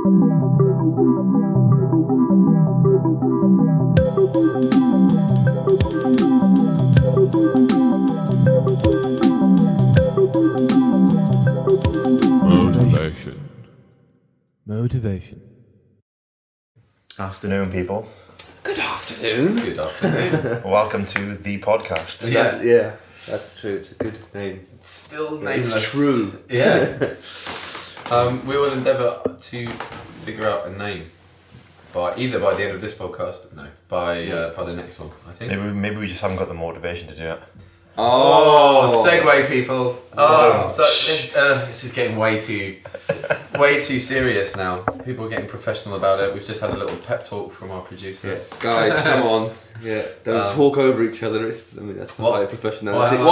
Motivation. Afternoon, people. Good afternoon. Good afternoon. Welcome to the podcast. Yeah, that's true. It's a good name. It's still nameless. It's true. Yeah. We will endeavour to figure out a name by the end of this podcast. No, by the next one. I think. Maybe we just haven't got the motivation to do it. Oh, segue, people. This is getting way too serious now. People are getting professional about it. We've just had a little pep talk from our producer. Yeah. Guys, come on. Yeah, don't talk over each other. That's the higher professionality.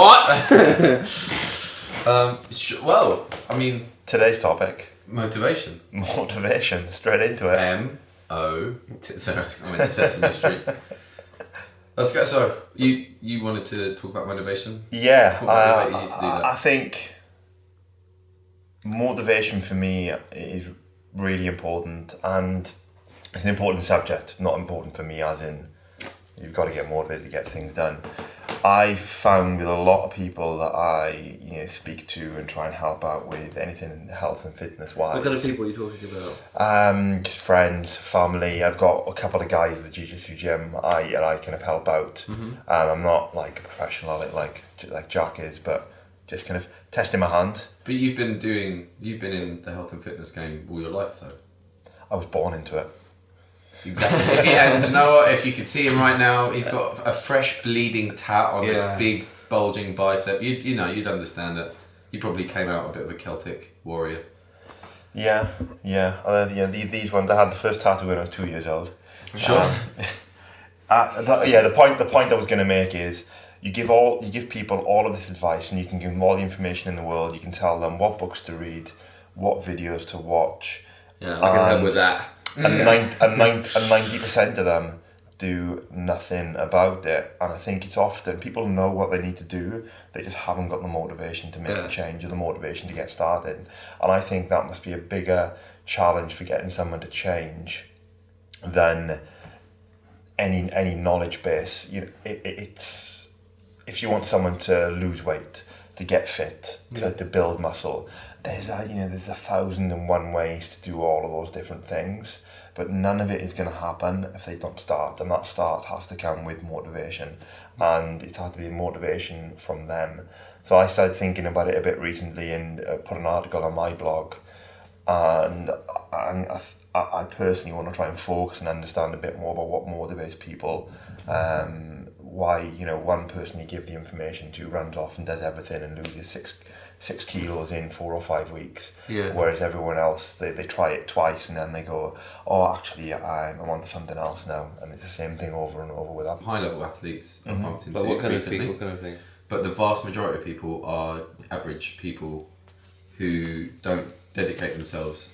Well, I mean, Today's topic: motivation. Motivation. Straight into it. So I'm in Sesame Street. Let's go. So you wanted to talk about motivation? Yeah, What motivated you to do that? I think motivation for me is really important, and it's an important subject. Not important for me as in you've got to get motivated to get things done. I've found with a lot of people that I speak to and try and help out with anything health and fitness wise. What kind of people are you talking about? Just friends, family. I've got a couple of guys at the jiu-jitsu gym. I kind of help out. Mm-hmm. I'm not like a professional like Jack is, but just kind of testing my hand. But you've been in the health and fitness game all your life, though. I was born into it. Exactly. And you know what? If you could see him right now, he's got a fresh bleeding tat on this big bulging bicep. You'd understand that he probably came out a bit of a Celtic warrior. Yeah. These ones. I had the first tattoo when I was 2 years old. Sure. The point I was going to make is you give people all of this advice, and you can give them all the information in the world. You can tell them what books to read, what videos to watch. Yeah, I can help with that. And 90% of them do nothing about it. And I think it's often people know what they need to do, they just haven't got the motivation to make a change or the motivation to get started. And I think that must be a bigger challenge for getting someone to change than any knowledge base. It's if you want someone to lose weight, to get fit, to build muscle, there's 1,001 ways to do all of those different things, but none of it is going to happen if they don't start, and that start has to come with motivation, and it has to be motivation from them. So I started thinking about it a bit recently and put an article on my blog, and I personally want to try and focus and understand a bit more about what motivates people. Why one person you give the information to runs off and does everything and loses six kilos in 4 or 5 weeks, whereas everyone else they try it twice and then they go, oh actually I'm on to something else now, and it's the same thing over and over with that. High level athletes I've bumped into. But what kind recently. of people? What kind of thing? But the vast majority of people are average people who don't dedicate themselves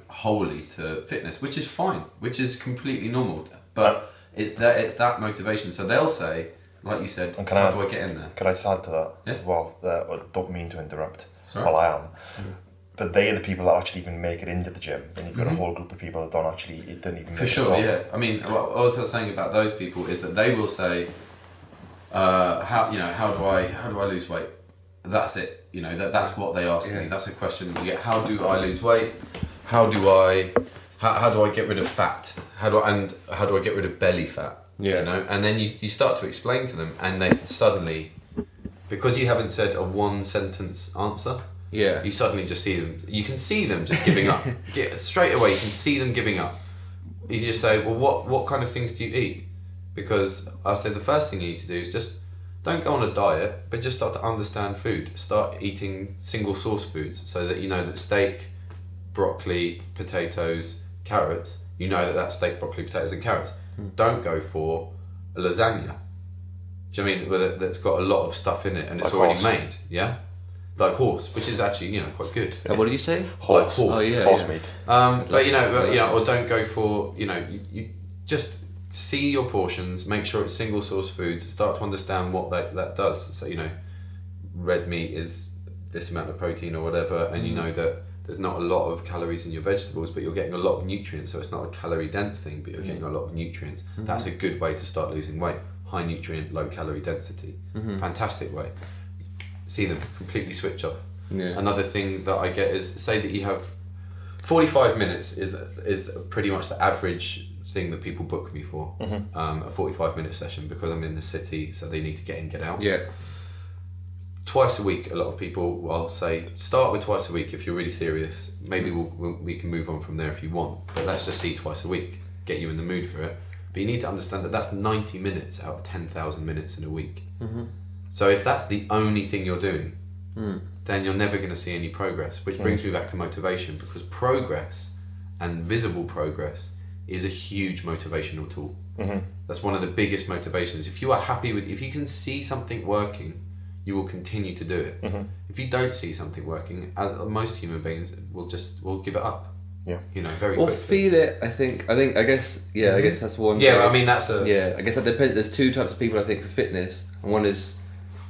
wholly to fitness, which is fine, which is completely normal, but it's that motivation. So they'll say, like you said, how do I get in there? Could I just add to that as well? I don't mean to interrupt. Well, I am. Mm-hmm. But they are the people that actually even make it into the gym. And you've got a whole group of people that don't even make it. For sure, yeah. I mean, what I was saying about those people is that they will say, how do I lose weight? That's it. That's what they ask me. That's a question that we get. How do I lose weight? How do I get rid of fat? How do I get rid of belly fat? Yeah. And then you start to explain to them, and they suddenly, because you haven't said a one sentence answer, you suddenly just see them. You can see them just giving up. Straight away, you can see them giving up. You just say, well, what kind of things do you eat? Because I say the first thing you need to do is just don't go on a diet, but just start to understand food. Start eating single source foods, so that you know that steak, broccoli, potatoes, carrots. You know that's steak, broccoli, potatoes, and carrots. Don't go for a lasagna. Do you know what I mean? That's got a lot of stuff in it and it's like already horse. made. Yeah, like horse, which is actually quite good. What did you say? Horse. Like horse. Horse meat. But or don't go for you just see your portions. Make sure it's single source foods. Start to understand what that does. So red meat is this amount of protein or whatever, and you know that there's not a lot of calories in your vegetables, but you're getting a lot of nutrients. So it's not a calorie dense thing, but you're getting a lot of nutrients. That's a good way to start losing weight. High nutrient, low calorie density. Fantastic way. See them completely switch off. Yeah. Another thing that I get is, say that you have 45 minutes is pretty much the average thing that people book me for. A 45-minute session, because I'm in the city, so they need to get in, get out. Yeah. Twice a week, a lot of people will say, start with twice a week if you're really serious. Maybe we can move on from there if you want, but let's just see twice a week, get you in the mood for it. But you need to understand that that's 90 minutes out of 10,000 minutes in a week. So if that's the only thing you're doing, then you're never going to see any progress, which brings me back to motivation, because progress and visible progress is a huge motivational tool. That's one of the biggest motivations. If you are happy with, if you can see something working, you will continue to do it. If you don't see something working, most human beings will give it up. Yeah. You know, very Or quickly. feel it. I guess that's one. Yeah, I mean that's a. Yeah, I guess that depends. There's two types of people, I think, for fitness, and one is,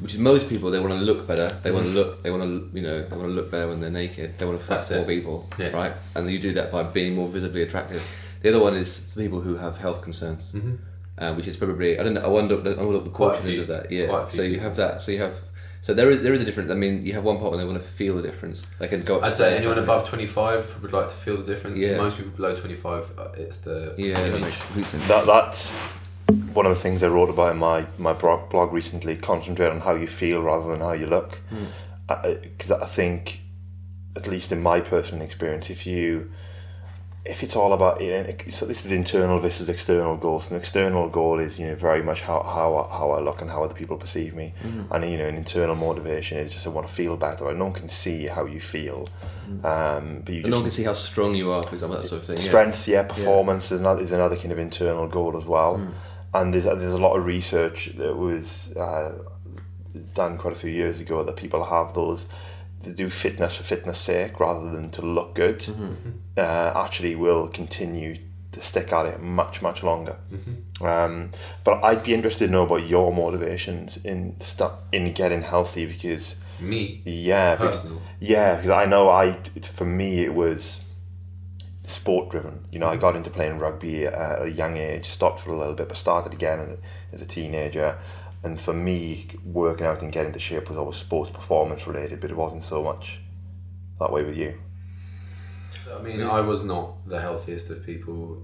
which is most people, they want to look better. They want to look. They want to, they want to look better when they're naked. They want to fuck more people, right? And you do that by being more visibly attractive. The other one is people who have health concerns, which is probably, I don't know. I wonder what the caution is of that. Yeah. So you have that. So there is a difference. I mean, you have one part when they want to feel the difference. They can go. I'd say anyone above 25 would like to feel the difference. Yeah. Most people below 25, it's the that makes complete sense. That's one of the things I wrote about in my blog recently. Concentrate on how you feel rather than how you look, because I think, at least in my personal experience, if it's all about, so this is internal versus external goals. An external goal is, very much how I look and how other people perceive me, and an internal motivation is just I want to feel better. No one can see how you feel, but no one can see how strong you are, for example, that sort of thing. Strength, performance is another kind of internal goal as well. And there's a lot of research that was done quite a few years ago that people have those. They do fitness for fitness sake rather than to look good, actually will continue to stick at it much longer. But I'd be interested to know about your motivations in getting healthy, because personal. Because I know for me it was sport driven. I got into playing rugby at a young age, stopped for a little bit, but started again as a teenager. And for me, working out and getting into shape was always sports performance related, but it wasn't so much that way with you. I mean, I was not the healthiest of people.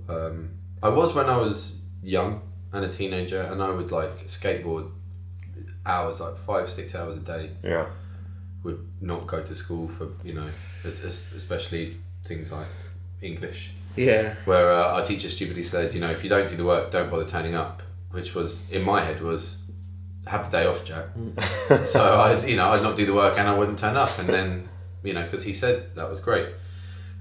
I was when I was young and a teenager, and I would skateboard hours, 5-6 hours a day. Yeah. Would not go to school for, especially things like English. Yeah. Where our teacher stupidly said, if you don't do the work, don't bother turning up, which was, in my head, was, have the day off, Jack. So I'd not do the work and I wouldn't turn up, and then because he said that was great.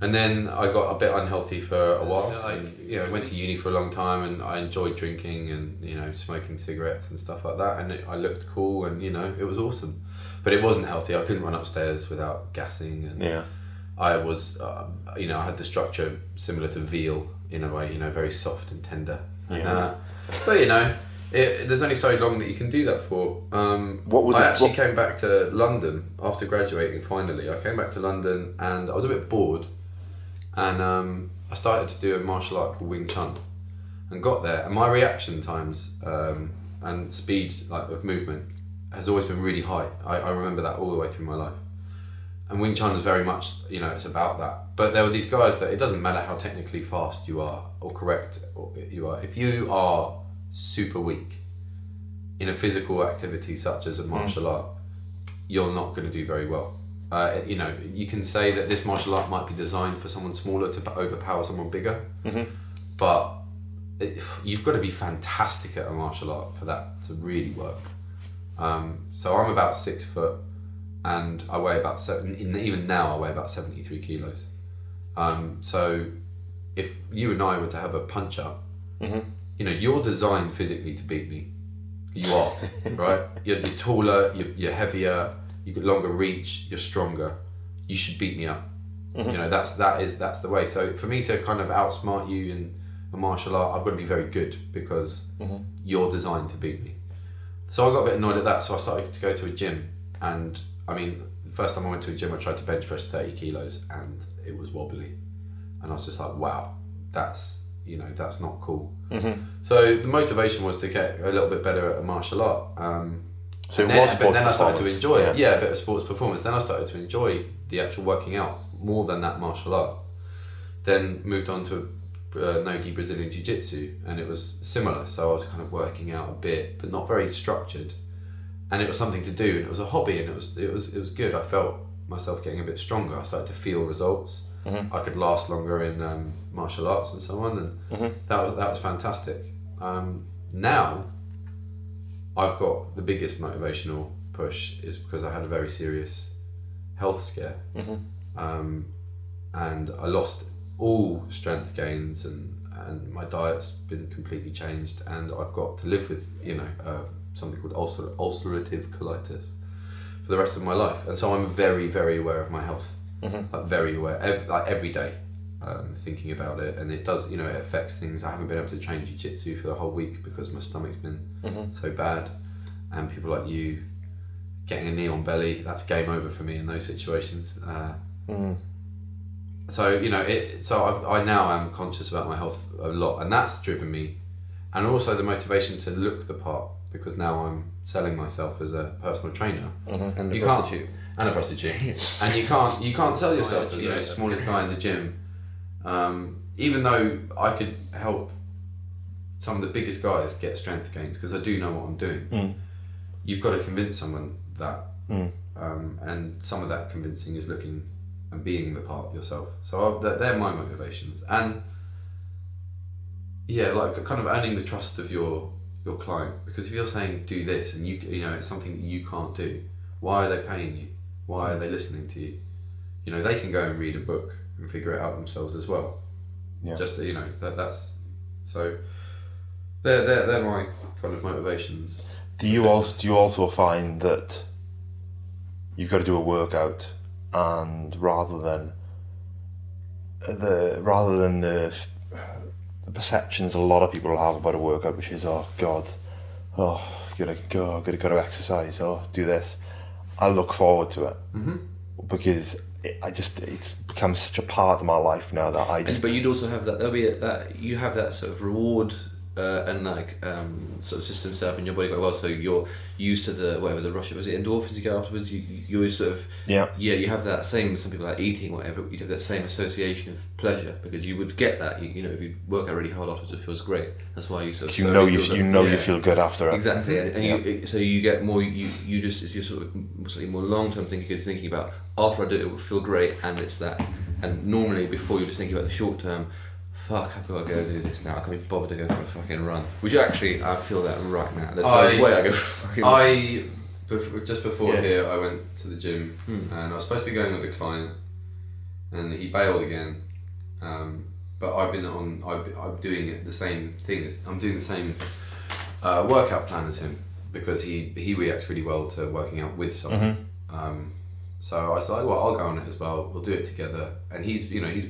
And then I got a bit unhealthy for a while. I went to uni for a long time, and I enjoyed drinking and smoking cigarettes and stuff like that, and I looked cool, and it was awesome, but it wasn't healthy. I couldn't run upstairs without gassing, and I was I had the structure similar to veal in a way, very soft and tender. But there's only so long that you can do that for. I came back to London after graduating. Finally, I came back to London and I was a bit bored, and I started to do a martial art called Wing Chun, and got there. And my reaction times and speed of movement has always been really high. I remember that all the way through my life. And Wing Chun is very much, it's about that. But there were these guys that it doesn't matter how technically fast you are or correct you are. If you are super weak in a physical activity such as a martial art, you're not going to do very well. You can say that this martial art might be designed for someone smaller to overpower someone bigger, but you've got to be fantastic at a martial art for that to really work. So I'm about 6 foot, and I weigh about even now I weigh about 73 kilos. So if you and I were to have a punch up, you're designed physically to beat me. You are, right? You're taller, you're heavier, you've got longer reach, you're stronger. You should beat me up. That's the way. So for me to kind of outsmart you in a martial art, I've got to be very good, because you're designed to beat me. So I got a bit annoyed at that, so I started to go to a gym, and I mean, the first time I went to a gym, I tried to bench press 30 kilos and it was wobbly, and I was just like, wow, that's not cool. So the motivation was to get a little bit better at a martial art. But then I started to enjoy it. Yeah, a bit of sports performance. Then I started to enjoy the actual working out more than that martial art. Then moved on to no-gi Brazilian Jiu-Jitsu, and it was similar. So I was kind of working out a bit, but not very structured. And it was something to do, and it was a hobby, and it was good. I felt myself getting a bit stronger. I started to feel results. I could last longer in martial arts and so on, and that was fantastic. Now I've got the biggest motivational push is because I had a very serious health scare, and I lost all strength gains, and my diet's been completely changed, and I've got to live with something called ulcerative colitis for the rest of my life, and so I'm very, very aware of my health, like very aware, like every day, thinking about it, and it does, it affects things. I haven't been able to train jiu-jitsu for the whole week because my stomach's been so bad, and people like you getting a knee on belly, that's game over for me in those situations. So I now am conscious about my health a lot, and that's driven me, and also the motivation to look the part, because now I'm selling myself as a personal trainer and a prostitute, and you can't sell yourself as the smallest guy in the gym, even though I could help some of the biggest guys get strength gains because I do know what I'm doing. You've got to convince someone that, and some of that convincing is looking and being the part yourself. So they're my motivations, and like kind of earning the trust of your client, because if you're saying do this and it's something that you can't do, why are they paying you? Why are they listening to you? They can go and read a book and figure it out themselves as well. Just that's so they're my kind of motivations. Do you also find that you've got to do a workout, and rather than the perceptions a lot of people have about a workout, which is, oh God, gotta go to exercise, do this, I look forward to it because it's become such a part of my life now that But you'd also have you have that sort of reward and sort of system set up in your body quite well, so you're used to the rush of, was it endorphins you get afterwards, you sort of you have that same, some people like eating whatever, you'd have that same association of pleasure, because you would get that, if you work out really hard afterwards, it feels great. That's why you sort of you feel good after it. Exactly, and so you get more, you just, it's your sort of slightly more long-term thinking, because you're thinking about after I do it will feel great, and it's that, and normally before you're just thinking about the short term, fuck, I've got to go do this now, I can't be bothered to go for a fucking run. Which actually, I feel that right now. There's no way I go for a fucking run. Just before here, I went to the gym, and I was supposed to be going with a client, and he bailed again. But I'm doing the same thing. I'm doing the same workout plan as him, because he reacts really well to working out with someone. So I was like, well, I'll go on it as well. We'll do it together. And he's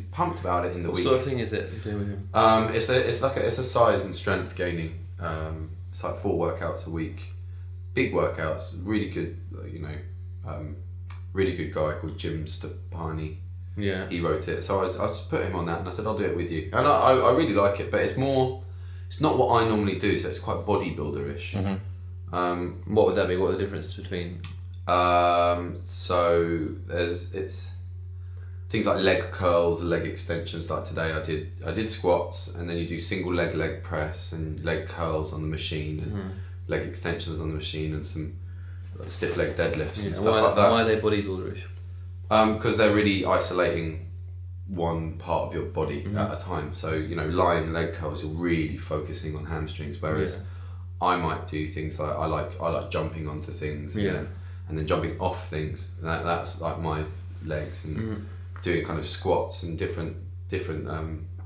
pumped about it in the week. What sort of thing is it you're doing with him? It's a size and strength gaining. It's like 4 workouts a week, big workouts. Really good, really good guy called Jim Stepani. Yeah. He wrote it. So I just put him on that, and I said I'll do it with you. And I really like it, but it's not what I normally do. So it's quite bodybuilder-ish. What would that be? What are the differences between? So it's things like leg curls, leg extensions. Like today I did squats, and then you do single leg press and leg curls on the machine, and leg extensions on the machine, and some stiff leg deadlifts and stuff like that. Why are they bodybuilderish? Because they're really isolating one part of your body at a time. So lying leg curls, you're really focusing on hamstrings, whereas I might do things like I like jumping onto things. And then jumping off things. That's like my legs, and doing kind of squats and different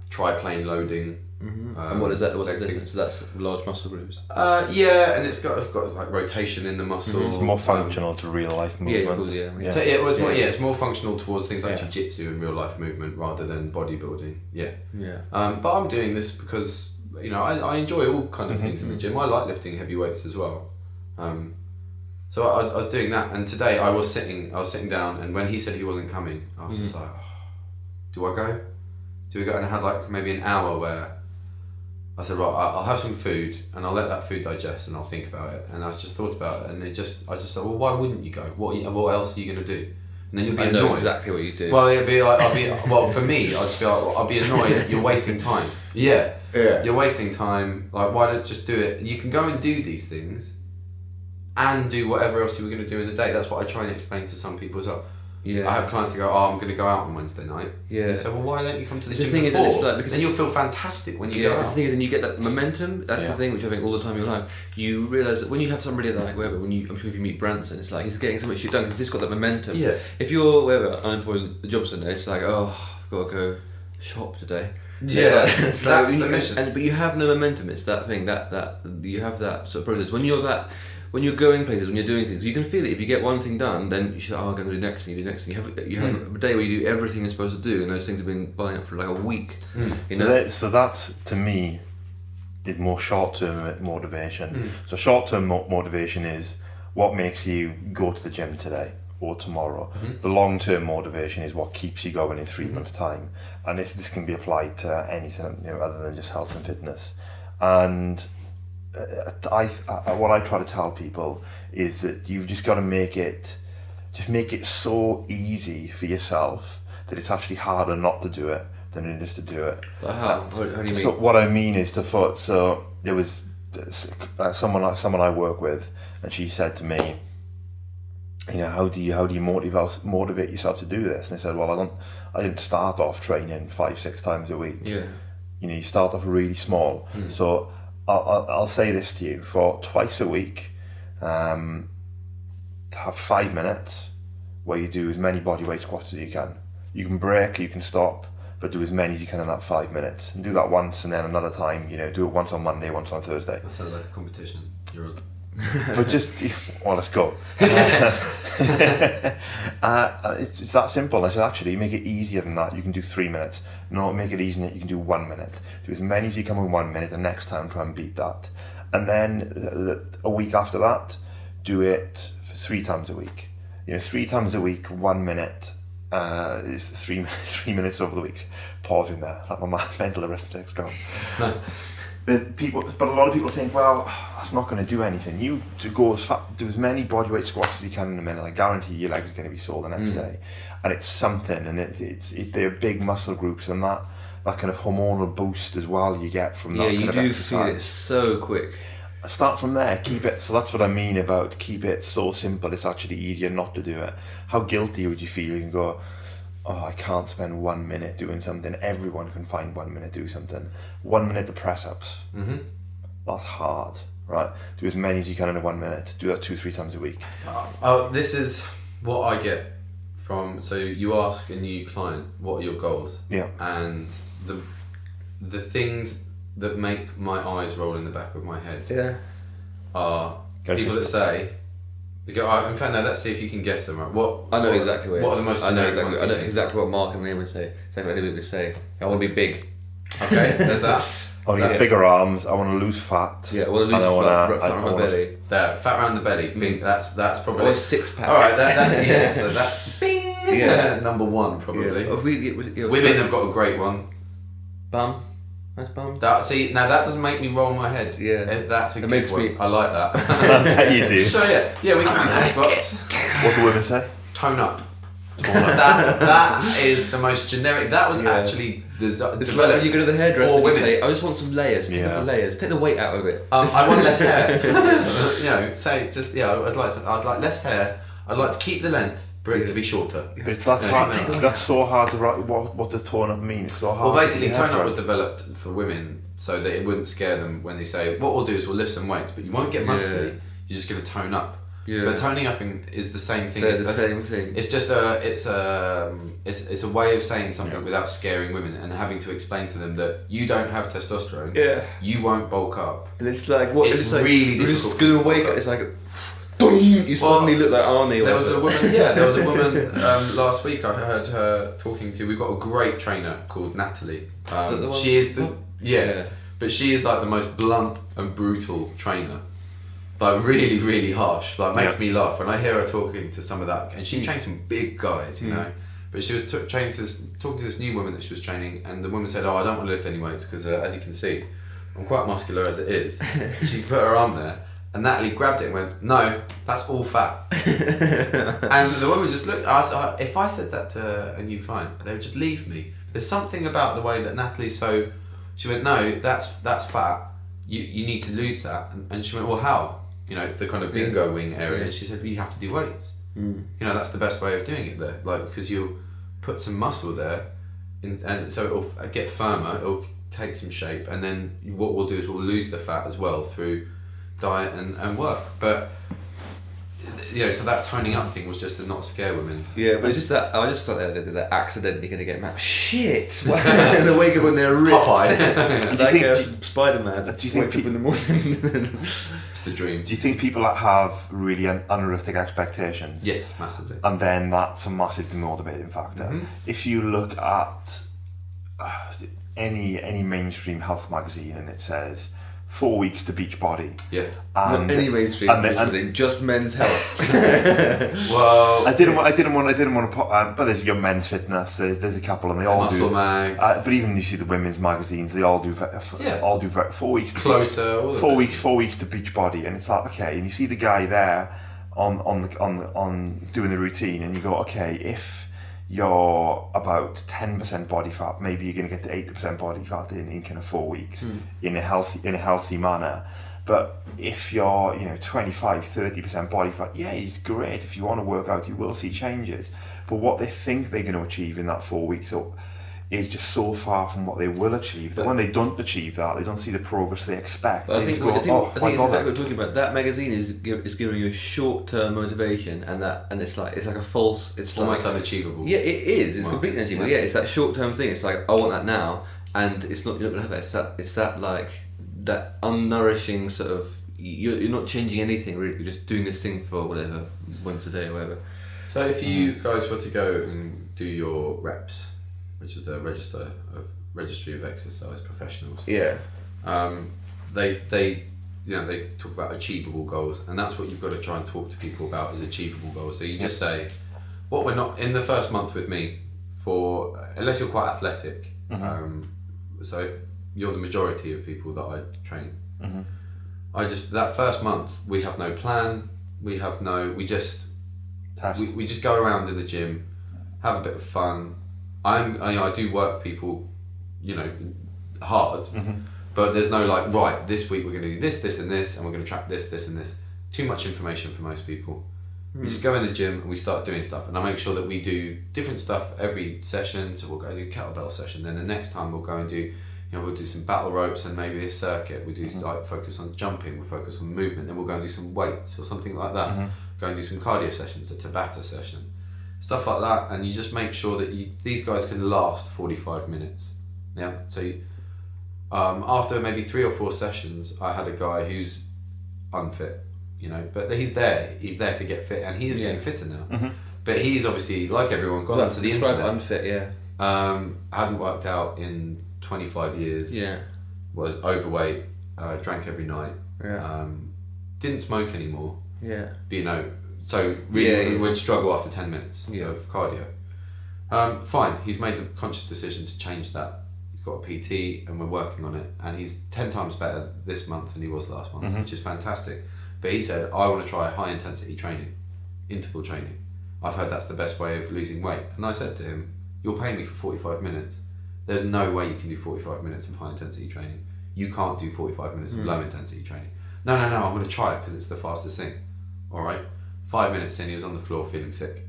triplane loading. And what is that? What's the difference? So that's large muscle groups. And it's got like rotation in the muscles. It's more functional to real life movement. So it's more functional towards things like jiu-jitsu and real life movement rather than bodybuilding. But I'm doing this because I enjoy all kind of things in the gym. I like lifting heavy weights as well. So I was doing that, and today I was sitting down, and when he said he wasn't coming, I was just like, do I go? Do we go? And I had like maybe an hour where I said, right, I'll have some food, and I'll let that food digest, and I'll think about it. And I just thought about it, and I just said, well, why wouldn't you go? What else are you going to do? And then you'll be annoyed. I know exactly what you do. Well, it'd be like, for me, I'd just be like, I'll be annoyed. You're wasting time. Yeah. You're wasting time. Like, why don't just do it? You can go and do these things, and do whatever else you were going to do in the day. That's what I try and explain to some people as well. Yeah. I have clients that go, I'm going to go out on Wednesday night. Yeah. And so, well, why don't you come to the gym before? Is, like, then you'll feel fantastic when you go out. The thing is, and you get that momentum. That's the thing which I think all the time in your life. You realise that when you have somebody like whatever, I'm sure if you meet Branson, it's like he's getting so much shit done because he's got that momentum. Yeah. If you're whatever unemployed, the job Sunday, it's like, oh, I've got to go shop today. Yeah, that's the mission. But you have no momentum. It's that thing that you have that sort of process when you're going places, when you're doing things, you can feel it. If you get one thing done, then you should, I'm going to do the next thing, you do the next thing. You have a day where you do everything you're supposed to do, and those things have been buying up for like a week. You know? So that's, to me, is more short-term motivation. So short-term motivation is what makes you go to the gym today or tomorrow. The long-term motivation is what keeps you going in 3 months' time. And this can be applied to anything, other than just health and fitness. And what I try to tell people is that you've just got to make it so easy for yourself that it's actually harder not to do it than it is to do it. How do you mean? So what I mean is so there was someone I work with, and she said to me, how do you motivate yourself to do this? And I said, well, I didn't start off training 5-6 times a week. Yeah. You start off really small. So I'll say this to you: for twice a week, have 5 minutes where you do as many bodyweight squats as you can. You can break, you can stop, but do as many as you can in that 5 minutes. And do that once, and then another time. Do it once on Monday, once on Thursday. That sounds like a competition. But let's go. It's that simple. I said, actually, make it easier than that. You can do 3 minutes. No, make it easier. You can do 1 minute. Do as many as you can in 1 minute. The next time, try and beat that. And then a week after that, do it 3 times a week. 3 times a week, 1 minute. Is 3 minutes over the week. Pause in there. Like my mental arithmetic's gone. Nice. But a lot of people think, well, that's not going to do anything. You do as many bodyweight squats as you can in a minute. I guarantee your legs are going to be sore the next day, and it's something. And they're big muscle groups, and that kind of hormonal boost as well you get from that kind of exercise. Yeah, you do feel it so quick. Start from there. Keep it. So that's what I mean about keep it so simple. It's actually easier not to do it. How guilty would you feel? You can go, oh, I can't spend 1 minute doing something. Everyone can find 1 minute to do something. 1 minute to press ups. That's hard, right? Do as many as you can in 1 minute. Do that 2-3 times a week. This is what I get from. So you ask a new client, what are your goals? Yeah. And the things that make my eyes roll in the back of my head are people that say. You go, in fact, no, let's see if you can guess them, right? I know exactly what are the most I know exactly what Mark and Liam would say. Exactly what anybody would say. I want to be big. Okay, there's that. I want to get bigger arms. I want to lose fat. Yeah, I want to lose fat around my belly. There, fat around the belly. Bing, that's probably... Or a 6-pack. Alright, that's so that's bing! Yeah. Number 1, probably. Yeah. Women have got a great one. Bum. Nice bum. Now that doesn't make me roll my head. Yeah. That's a good one. I like that. I bet you do. So yeah, we can do some squats. What do women say? Tone up. That is the most generic. That was actually developed. It's like when you go to the hairdresser and you say, I just want some layers. Yeah. Layers. Take the weight out of it. I want less hair. Say just I'd like less hair. I'd like to keep the length. For it to be shorter. But that's so hard to write. What does tone up mean? It's so hard. Well, basically, tone up was developed for women so that it wouldn't scare them when they say, what we'll do is we'll lift some weights, but you won't get muscly. Yeah. You're just going to tone up. Yeah. But toning up is the same thing. They're the same thing. It's just it's a way of saying something without scaring women and having to explain to them that you don't have testosterone. Yeah. You won't bulk up. And it's like what? It's really difficult. You're just going to wake up. It's like. You suddenly look like Arnie. There was a woman last week I heard her talking to. We've got a great trainer called Natalie. She is but she is like the most blunt and brutal trainer. like really, really harsh. Like makes me laugh when I hear her talking to some of that. And she trained some big guys, you know. But she was talking to this new woman that she was training, and the woman said, "Oh, I don't want to lift any weights because, as you can see, I'm quite muscular as it is." She put her arm there, and Natalie grabbed it and went, "No, that's all fat." And the woman just looked. If I said that to a new client, they would just leave me. There's something about the way that Natalie's so. She went, "No, that's fat. You need to lose that." And she went, "Well, how?" You know, it's the kind of bingo wing area. She said, "Well, you have to do weights. You know, that's the best way of doing it there. Like, because you'll put some muscle there, and so it'll get firmer, it'll take some shape, and then what we'll do is we'll lose the fat as well through diet and work." But, you know, so that toning up thing was just to not scare women. Yeah, but it's just that, I just thought they're accidentally going to get mad. Shit! In the wake up when they're ripped. Popeye. Like Spider-Man. Do you think wakes up in the morning? The dream. Do you think people that have really unrealistic expectations? Yes, massively. And then that's a massive demotivating factor. If you look at any mainstream health magazine and it says 4 weeks to beach body. Yeah. And, not any mainstream magazine, just Men's Health. Well, I didn't want to put. But there's Young Men's Fitness. There's a couple, and they all Muscle do. Mag. But even you see the women's magazines, they all do. 4 weeks. Closer. All 4 weeks. 4 weeks to beach body, and it's like, okay. And you see the guy there on doing the routine, and you go, okay, if you're about 10% body fat, maybe you're going to get to 80% body fat in kind of 4 weeks in a healthy manner. But if you're 25-30% body fat, yeah, it's great. If you want to work out, you will see changes. But what they think they're going to achieve in that 4 weeks is just so far from what they will achieve that when they don't achieve that, they don't see the progress they expect. But I think it's exactly what we're talking about. That magazine is giving you a short-term motivation, and it's like a false. It's almost unachievable. Yeah, it is. It's completely unachievable. Yeah, it's that short-term thing. It's like, I want that now, and it's not. You're not gonna have that. It's that like that unnourishing sort of. You're not changing anything really. You're just doing this thing for whatever, once a day or whatever. So if you guys were to go and do your reps, which is the registry of exercise professionals. Yeah. They talk about achievable goals, and that's what you've got to try and talk to people about is achievable goals. So you just say, what we're not in the first month with me unless you're quite athletic. So if you're the majority of people that I train, that first month we have no plan. We just go around in the gym, have a bit of fun. I do work people, hard, but there's no like, right, this week we're going to do this, this and this, and we're going to track this, this and this. Too much information for most people. We just go in the gym and we start doing stuff, and I make sure that we do different stuff every session. So we'll go do a kettlebell session, then the next time we'll go and do, we'll do some battle ropes and maybe a circuit. We do like focus on jumping, we'll focus on movement, then we'll go and do some weights or something like that. Go and do some cardio sessions, a Tabata session. Stuff like that, and you just make sure that these guys can last 45 minutes. Yeah. So after maybe 3 or 4 sessions, I had a guy who's unfit, but he's there to get fit, and he is getting fitter now. But he's obviously, like everyone, gone onto the internet. Unfit, yeah. Hadn't worked out in 25 years. Yeah. Was overweight. Drank every night. Yeah. Didn't smoke anymore. Yeah. But so really would struggle after 10 minutes of cardio. Fine, he's made the conscious decision to change that. He's got a PT and we're working on it, and he's 10 times better this month than he was last month, which is fantastic. But he said, I want to try high intensity training, interval training. I've heard that's the best way of losing weight. And I said to him, you're paying me for 45 minutes. There's no way you can do 45 minutes of high intensity training. You can't do 45 minutes of low intensity training. No, I'm going to try it because it's the fastest thing. All right. 5 minutes in, he was on the floor feeling sick.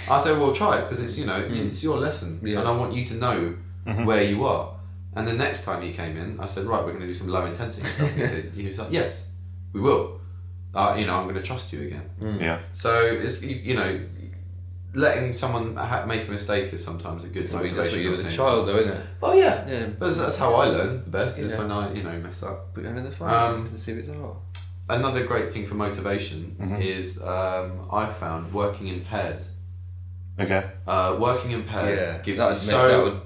I said, well, try it because it's, it's your lesson, and I want you to know where you are. And the next time he came in, I said, right, we're going to do some low intensity stuff. He was like, yes, we will. I'm going to trust you again. Yeah. So it's, letting someone make a mistake is sometimes a good motivation. That's what you were a child, though, isn't it? Well, yeah. But that's how I learn the best is when I, mess up. Put your hand in the fire to see if it's hot. Another great thing for motivation is I've found working in pairs. Okay. Working in pairs gives you that would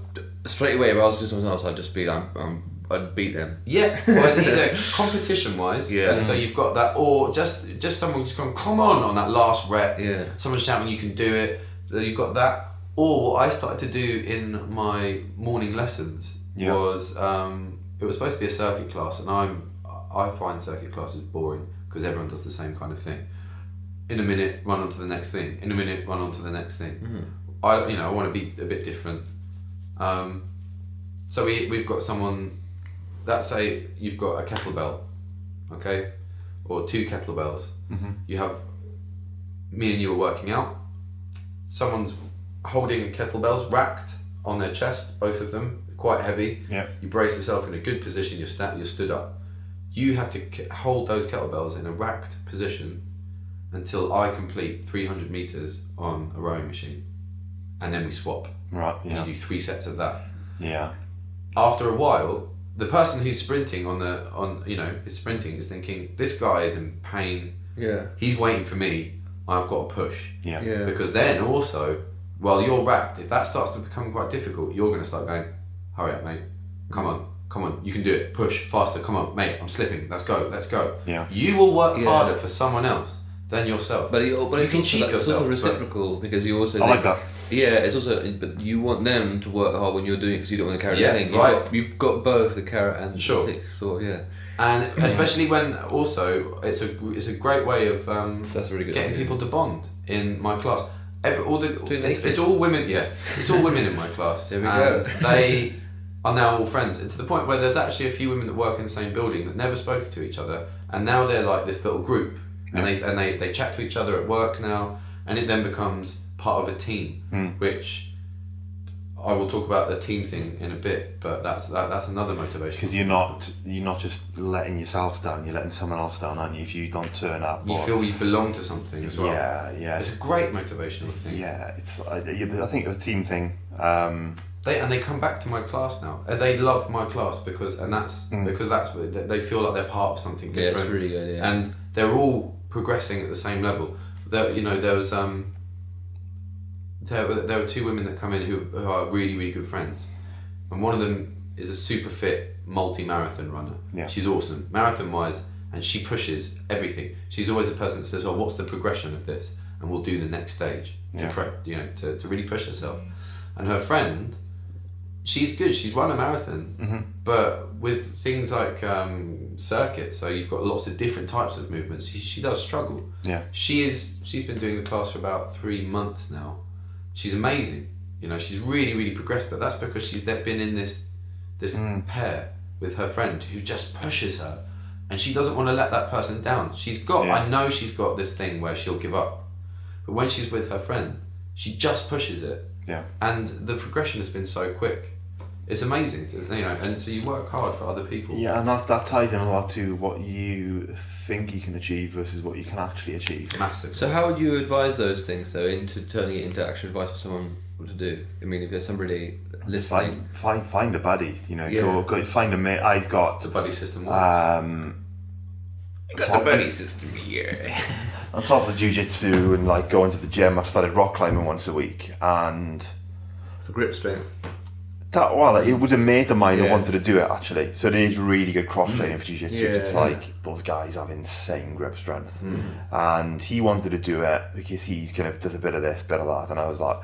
straight away. If I was doing something else, I'd just be like, I'm I'd beat them. Yeah, well, it's either competition-wise, and so you've got that, or just someone just going, come on that last rep. Yeah. Someone's shouting, you can do it. So you've got that. Or what I started to do in my morning lessons was, it was supposed to be a circuit class, and I find circuit classes boring because everyone does the same kind of thing. In a minute, run on to the next thing. In a minute, run on to the next thing. Mm-hmm. I want to be a bit different. So we've got someone, let's say you've got a kettlebell, okay, or 2 kettlebells. Mm-hmm. You have me and you are working out. Someone's holding kettlebells racked on their chest, both of them, quite heavy. Yeah. You brace yourself in a good position. You're stood up. You have to hold those kettlebells in a racked position until I complete 300 meters on a rowing machine, and then we swap. Right. Yeah. And you do 3 sets of that. Yeah. After a while, the person who's sprinting is thinking, this guy is in pain. Yeah. He's waiting for me. I've got to push. Yeah. Because then also, while you're racked, if that starts to become quite difficult, you're going to start going, hurry up, mate. Come on, you can do it. Push faster. Come on, mate. I'm slipping. Let's go. Yeah. You will work harder for someone else than yourself. But it's also reciprocal, because you also. I like that. Yeah, it's also, but you want them to work hard when you're doing it because you don't want to carry the thing. Right. You've got both the carrot and the stick, so yeah. And especially when also it's a great way of that's a really good getting idea. people to bond in my class. It's all women. Yeah, it's all women in my class. There we go. They are now all friends, and to the point where there's actually a few women that work in the same building that never spoke to each other, and now they're like this little group, and they chat to each other at work now, and it then becomes part of a team, which I will talk about the team thing in a bit, but that's another motivation. Because you're not just letting yourself down, you're letting someone else down, aren't you? If you don't turn up, you feel you belong to something as well. Yeah. It's a great motivational thing. Yeah, I think the team thing. They come back to my class now. They love my class because they feel like they're part of something different. Yeah, it's really good. Yeah. And they're all progressing at the same level. There was there were 2 women that come in who are really, really good friends, and one of them is a super fit multi-marathon runner. Yeah. She's awesome marathon wise, and she pushes everything. She's always the person that says, "Oh, what's the progression of this?" And we'll do the next stage to really push herself. And her friend, she's good. She's run a marathon, but with things like circuits, so you've got lots of different types of movements. She does struggle. Yeah. She's been doing the class for about 3 months now. She's amazing. She's really, really progressed, but that's because she's been in this pair with her friend who just pushes her, and she doesn't want to let that person down. I know she's got this thing where she'll give up, but when she's with her friend, she just pushes it. Yeah. And the progression has been so quick. It's amazing, and so you work hard for other people. Yeah, and that ties in a lot to what you think you can achieve versus what you can actually achieve. Massive. So how would you advise those things, though, into turning it into actual advice for someone to do? I mean, if there's somebody listening... Find a buddy, go find a mate. I've got... The buddy system works. You've got the buddy system here. On top of the jiu-jitsu and going to the gym, I've started rock climbing once a week, and... For grip strength. It was a mate of mine that wanted to do it, actually. So it is really good cross-training for jiu-jitsu. It's those guys have insane grip strength. And he wanted to do it because he's kind of does a bit of this, bit of that. And I was like,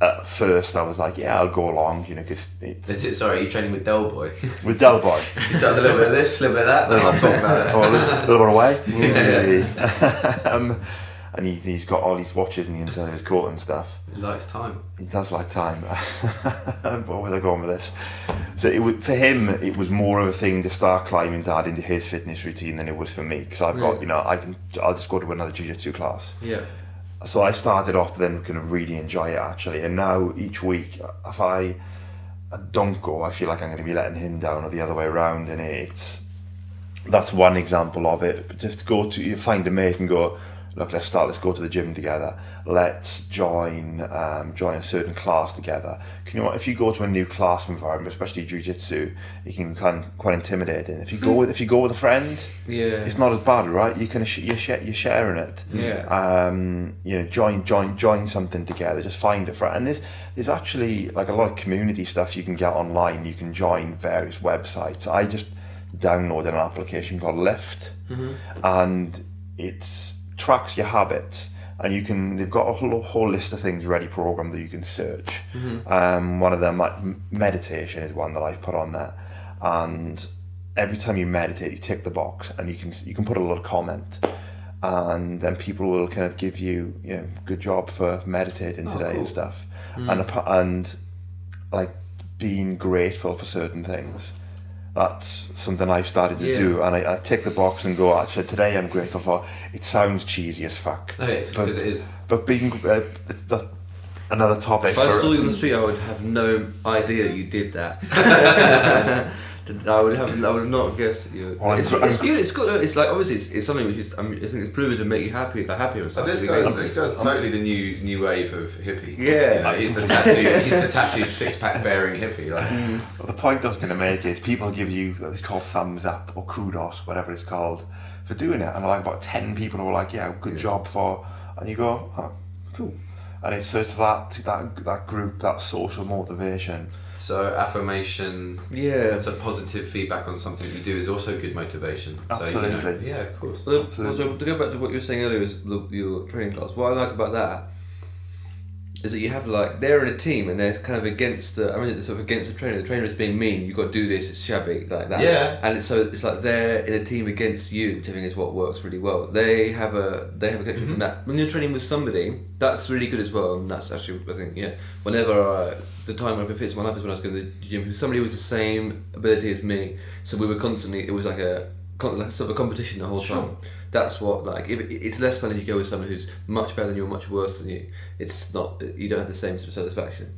at first I was like, yeah, I'll go along, because it's... You're training with Del Boy? With Del Boy. He does a little bit of this, a little bit of that, then I'll talk about it. A little bit away. And he's got all these watches in the inside of his coat and stuff. He likes time. He does like time. Where was I going with this? So for him, it was more of a thing to start climbing to add into his fitness routine than it was for me, because I've got, I'll just go to another jiu-jitsu class. Yeah. So I started off then kind of really enjoy it, actually, and now each week, if I don't go, I feel like I'm going to be letting him down, or the other way around, and that's one example of it. But just find a mate and go, look, let's go to the gym together. Let's join a certain class together. If you go to a new class environment, especially jiu-jitsu, it can quite intimidating. If you go with a friend, it's not as bad, right? You're sharing it. Join something together. Just find a friend. And there's actually like a lot of community stuff you can get online. You can join various websites. I just downloaded an application called Lift, and it tracks your habits, and they've got a whole list of things already programmed that you can search. One of them, like meditation, is one that I've put on there, and every time you meditate, you tick the box, and you can put a little comment, and then people will kind of give you, good job for meditating today and stuff, and like being grateful for certain things. That's something I've started to do, and I tick the box and go, so today I'm grateful for. It sounds cheesy as fuck. Oh yeah, because it is. But being, it's another topic. If I saw you on the street, I would have no idea you did that. I would have not guessed that you. It's good. It's good. It's like obviously it's something which is I think it's proven to make you happier or something. This guy's totally the new wave of hippie. Yeah, he's the tattooed 6-pack bearing hippie. Well, the point I was going to make is people give you it's called thumbs up or kudos, whatever it's called, for doing it, and like about 10 people were like, yeah, good job for, and you go, oh, cool, and it's that group, that social motivation. So affirmation, it's a positive feedback on something you do is also good motivation. Absolutely. So, of course. So to go back to what you were saying earlier, is your training class. What I like about that is that you have they're in a team and they're kind of against the trainer. The trainer is being mean. You've got to do this. It's shabby like that. Yeah. And it's like they're in a team against you, which I think is what works really well. They have a connection from that. When you're training with somebody, that's really good as well. And that's actually I think whenever the time I've been fit, when I was going to the gym, somebody was the same ability as me. So we were constantly. It was like sort of a competition the whole time. That's what it's less fun if you go with someone who's much better than you or much worse than you. It's not, you don't have the same sort of satisfaction.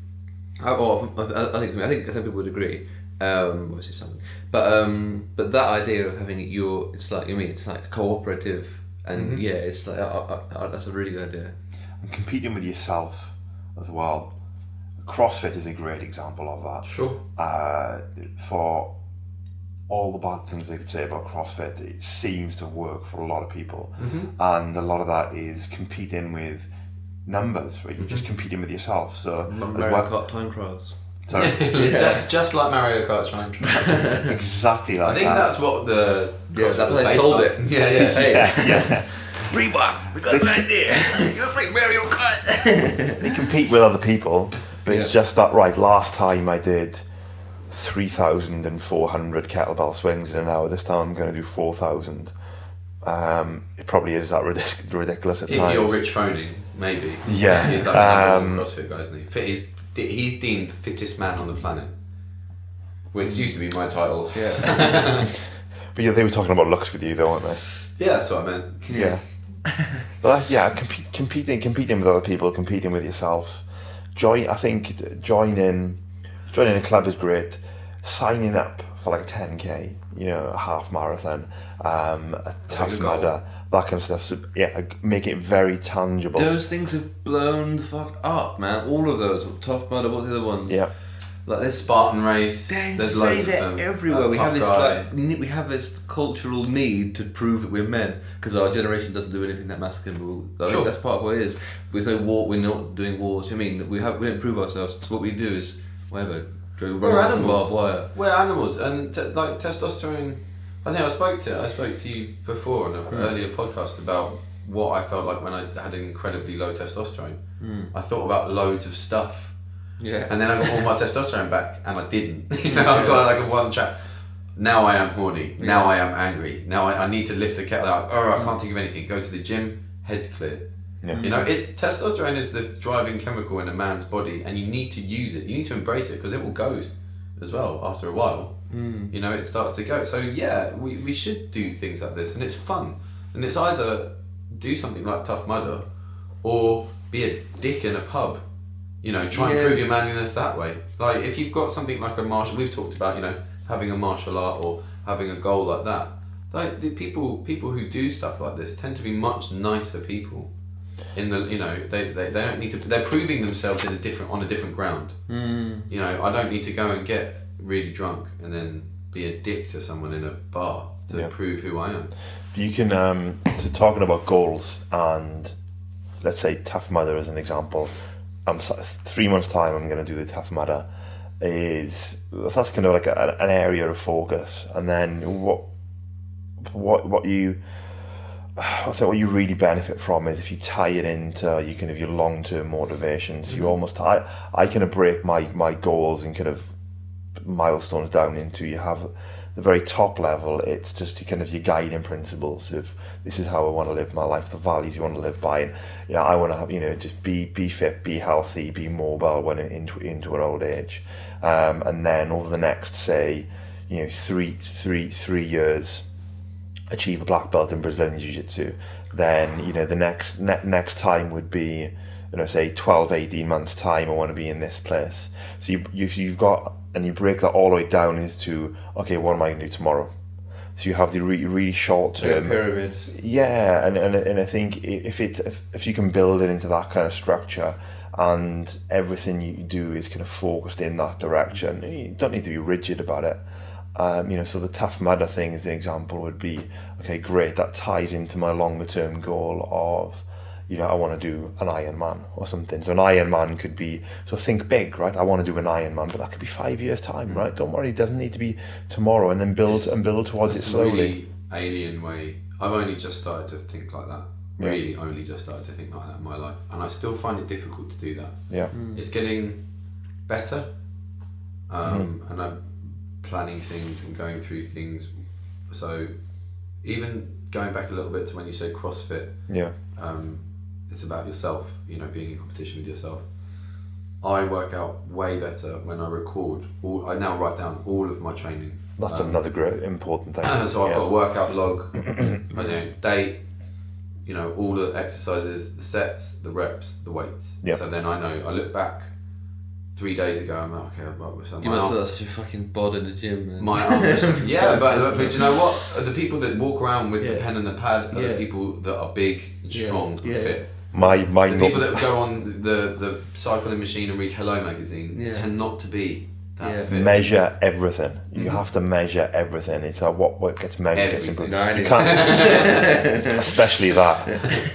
I think some people would agree. Obviously some, but that idea of having it's like cooperative, and it's like that's a really good idea. And competing with yourself as well. CrossFit is a great example of that. Sure. For all the bad things they could say about CrossFit, it seems to work for a lot of people, and a lot of that is competing with numbers, where you're just competing with yourself. So Mario Kart time trials. Sorry. just like Mario Kart time trials. Exactly like that. I think that's what the that's how they sold it. Yeah. Reebok, we got an idea. You're playing Mario Kart. They compete with other people, but it's just that last time I did 3,400 kettlebell swings in an hour. This time I'm going to do 4,000. It probably is that ridiculous at times. If you're Rich Phoning, maybe. Yeah. He's like a CrossFit guy, isn't he? He's deemed the fittest man on the planet, which used to be my title. Yeah. But they were talking about looks with you, though, weren't they? Yeah, that's what I meant. Yeah. But competing with other people, competing with yourself. Joining a club is great. Signing up for like a 10k, a half marathon, a Tough Mudder, that kind of stuff. So, make it very tangible. Those things have blown the fuck up, man. All of those. Tough Mudder, what's the other ones? Yeah. Like there's Spartan Race. There's loads of them. Everywhere. We have this cultural need to prove that we're men because our generation doesn't do anything that masculine. I think that's part of what it is. There's no war. We're not doing wars. We don't prove ourselves. So what we do is whatever. We're animals. We're animals, and testosterone. I think I spoke to you before on an earlier podcast about what I felt like when I had an incredibly low testosterone. I thought about loads of stuff. Yeah. And then I got all my testosterone back, and I didn't. I've got like a one chat. Now I am horny. Now I am angry. Now I need to lift a kettle out. I can't think of anything. Go to the gym. Head's clear. Yeah. Testosterone is the driving chemical in a man's body, and you need to use it. You need to embrace it because it will go as well after a while. It starts to go. So we should do things like this, and it's fun. And it's either do something like Tough Mudder, or be a dick in a pub. Try and prove your manliness that way. Like if you've got something like a martial, we've talked about having a martial art or having a goal like that. Like the people who do stuff like this tend to be much nicer people. In the they don't need to. They're proving themselves on a different ground. I don't need to go and get really drunk and then be a dick to someone in a bar to prove who I am. You can so talking about goals, and let's say Tough Mudder as an example. 3 months time I'm going to do the Tough Mudder. That's kind of like an area of focus, and then what you really benefit from is if you tie it into your long-term motivations. You almost I kind of break my goals and kind of milestones down into, you have the very top level. It's just kind of your guiding principles of this is how I want to live my life, the values you want to live by, and I want to have just be fit, be healthy, be mobile when into an old age, and then over the next say 3 years achieve a black belt in Brazilian Jiu-Jitsu. Then the next time would be say 12-18 months time, I want to be in this place. So you've got, and you break that all the way down into, okay, what am I going to do tomorrow? So you have the really short term pyramid. Yeah, and I think if you can build it into that kind of structure, and everything you do is kind of focused in that direction, you don't need to be rigid about it. So the Tough Mudder thing as an example would be, okay, great, that ties into my longer term goal of, I want to do an Ironman or something. So an Ironman could be, so think big, right? I want to do an Ironman, but that could be 5 years time, right? Don't worry, it doesn't need to be tomorrow, and then build towards it slowly. Really alien way. I've only just started to think like that. Really, only just started to think like that in my life, and I still find it difficult to do that. Yeah, it's getting better, and I'm planning things and going through things. So even going back a little bit to when you said CrossFit, it's about yourself, being in competition with yourself. I work out way better when I record. I now write down all of my training. That's another great important thing. So I've got a workout log, date, all the exercises, the sets, the reps, the weights. Yep. So then I know, I look back 3 days ago, I'm like, okay, so you must have got such a fucking bod in the gym, man. My arms but do you know what? The people that walk around with the pen and the pad are the people that are big and strong and fit. The people that go on the cycling machine and read Hello magazine tend not to be that fit. Measure everything. You have to measure everything. It's what gets measured gets improved. You can't, especially that.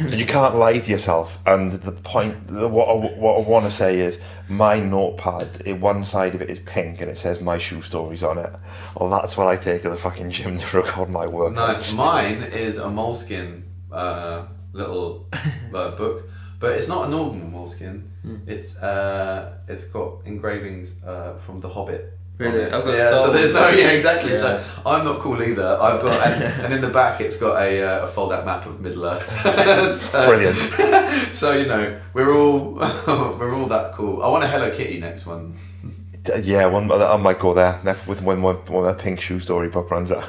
You can't lie to yourself. And the point, what I want to say is, my notepad, one side of it is pink and it says my shoe stories on it. Well, that's what I take to the fucking gym to record my work. Nice. Mine is a Moleskine little book, but it's not a normal Moleskine. It's got engravings from The Hobbit. Really? I've got so there's no exactly. Yeah. So I'm not cool either. I've got and in the back it's got a fold-out map of Middle Earth. Brilliant. So we're all that cool. I want a Hello Kitty next one. Yeah, I might go there with when that pink shoe story book runs out.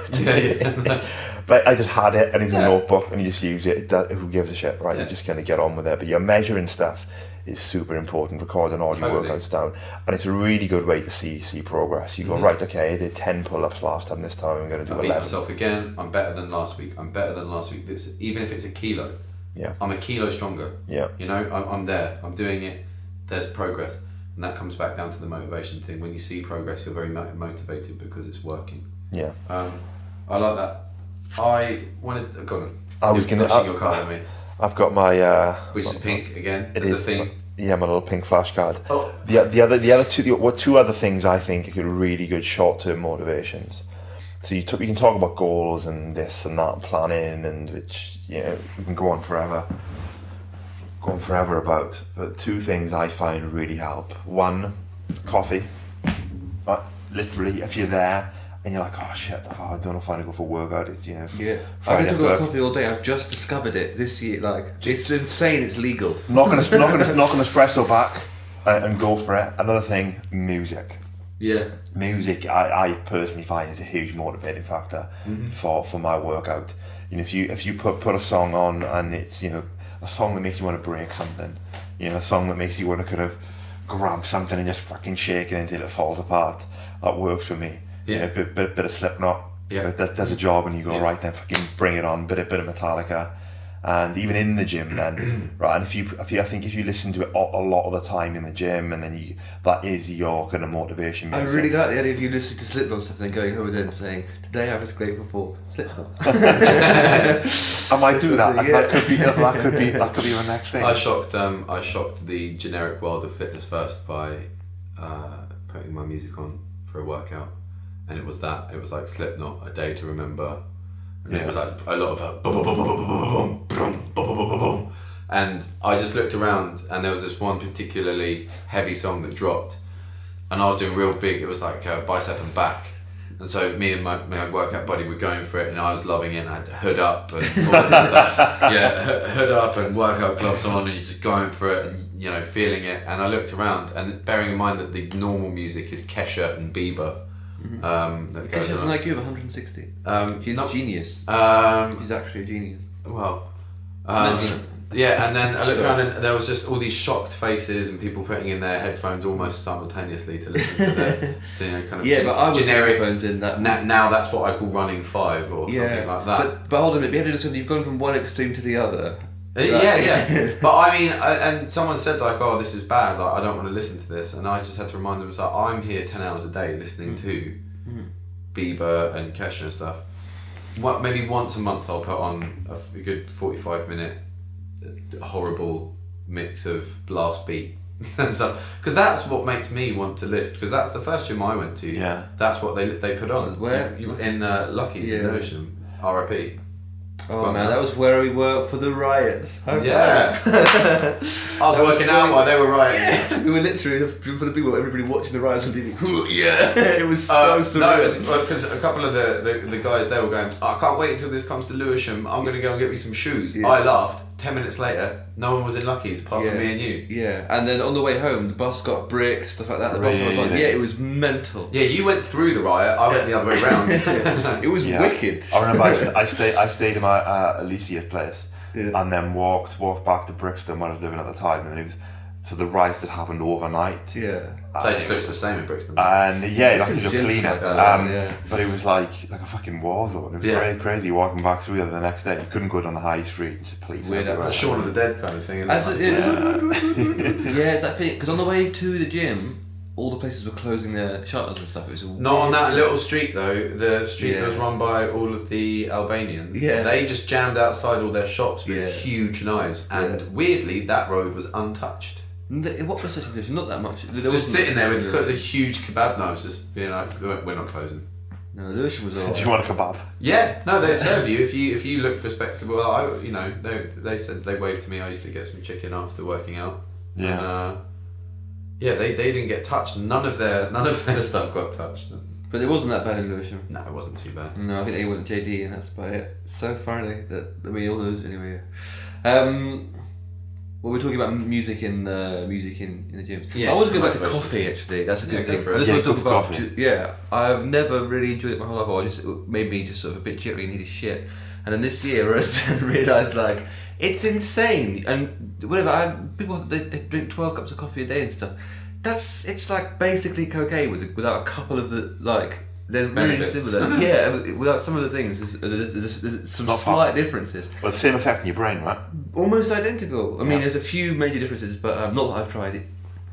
But I just had it, and it was a notebook, and you just use it. Who gives a shit, right? You're just gonna get on with it. But you're measuring stuff is super important. Recording all your workouts down, and it's a really good way to see progress. You go right, okay, I did 10 pull-ups last time. This time I'm going to do 11. I beat myself again. I'm better than last week. Even if it's a kilo. Yeah. I'm a kilo stronger. Yeah. I'm there. I'm doing it. There's progress, and that comes back down to the motivation thing. When you see progress, you're very motivated because it's working. Yeah. I like that. I wanted. Go on. I was going to. Your card at me. I've got my. Which is pink again. It is a thing. My little pink flashcard. Oh. The other two other things I think are really good short-term motivations. So you can talk about goals and this and that and planning, and which we can go on forever about. But two things I find really help. One, coffee. Literally, if you're there and you're like, oh shit, I don't know if I want to go for a workout. I can talk about coffee all day. I've just discovered it this year. It's insane. It's legal. Knock an espresso back and go for it. Another thing, music. Yeah. Music, I personally find is a huge motivating factor for my workout. If you put a song on and it's a song that makes you want to break something, a song that makes you want to kind of grab something and just fucking shake it until it falls apart. That works for me. Yeah. Bit of Slipknot, Yeah. There's a job and you go, right then, fucking bring it on, bit of Metallica. And even in the gym then, right, and I think if you listen to it a lot of the time in the gym, and then that is your kind of motivation music. I really like the idea of you listening to Slipknot stuff and then going home with it and saying, today I was grateful for Slipknot. I might do that. Yeah. That could be my next thing. I shocked the generic world of fitness first by putting my music on for a workout, and it was like Slipknot, A Day to Remember. And it was like a lot of boom, boom, boom, boom, boom, boom, boom, boom, boom, boom. And I just looked around and there was this one particularly heavy song that dropped, and I was doing real big, it was like bicep and back. And so me and my workout buddy were going for it, and I was loving it, and I had hood up and all of this stuff. Yeah, hood up and workout gloves on, and you're just going for it and, you know, feeling it. And I looked around, and bearing in mind that the normal music is Kesha and Bieber. Kesha's an IQ of 160. She's a genius. She's actually a genius. Well, yeah, and then I looked around and there was just all these shocked faces and people putting in their headphones almost simultaneously to listen to the kind of but I would generic headphones in that. Now that's what I call running 5 or something like that. But hold on a minute, you have to listen, you've gone from one extreme to the other. Yeah. But I mean, and someone said like, "Oh, this is bad. Like, I don't want to listen to this." And I just had to remind them, like, I'm here 10 hours a day listening to Bieber and Kesha and stuff. Maybe once a month I'll put on a good 45-minute horrible mix of blast beat and stuff, because that's what makes me want to lift. Because that's the first gym I went to. Yeah. That's what they put on. Where? In Lucky's in Lewisham. R.I.P. Oh man, that was where we were for the riots. Yeah. I was working out while they were rioting. Yeah. We were literally, for the people, everybody watching the riots on TV. Yeah. It was so surreal. No, because a couple of the guys there were going, I can't wait until this comes to Lewisham, I'm going to go and get me some shoes. Yeah. I laughed. 10 minutes later, no one was in Lucky's apart from me and you. Yeah, and then on the way home, the bus got bricked, stuff like that. The bus was like, it was mental. Yeah, you went through the riot, I went the other way around. It was wicked. I remember I stayed in my Alicia's place and then walked back to Brixton when I was living at the time, and then it was, so the riots had happened overnight. Yeah. So it just looks the same in Brixton. And it actually looked cleaner. But it was like a fucking war zone. It was very crazy walking back through there the next day. You couldn't go down the high street. Just police. Weird, like Shaun of the Dead kind of thing. It's that thing. Because on the way to the gym, all the places were closing their shutters and stuff. It was not on that little street though. The street that was run by all of the Albanians. Yeah. They just jammed outside all their shops with huge knives, and weirdly, that road was untouched. What was the situation? Not that much. Just sitting there with the huge kebab knives, just being like, "We're not closing." No, Lewisham was alright. Do you want a kebab? Yeah, no, they'd serve you if you looked respectable. They said they waved to me. I used to get some chicken after working out. Yeah. And, they didn't get touched. None of their stuff got touched. But it wasn't that bad in Lewisham. No, it wasn't too bad. No, I think they went to JD and that's about it. It's so funny that all those anyway. Well, we're talking about music in the gym. Yeah, I was going back to coffee actually. That's a good thing. I just want to talk about coffee. Yeah, I've never really enjoyed it my whole life. It made me just sort of a bit jittery and needed shit. And then this year, I realised like it's insane. And whatever, people they drink 12 cups of coffee a day and stuff. It's like basically cocaine without a couple of the like. They're really similar. Yeah, without some of the things, there's some slight differences. Well, the same effect in your brain, right? Almost identical. I mean, there's a few major differences, but not that I've tried it.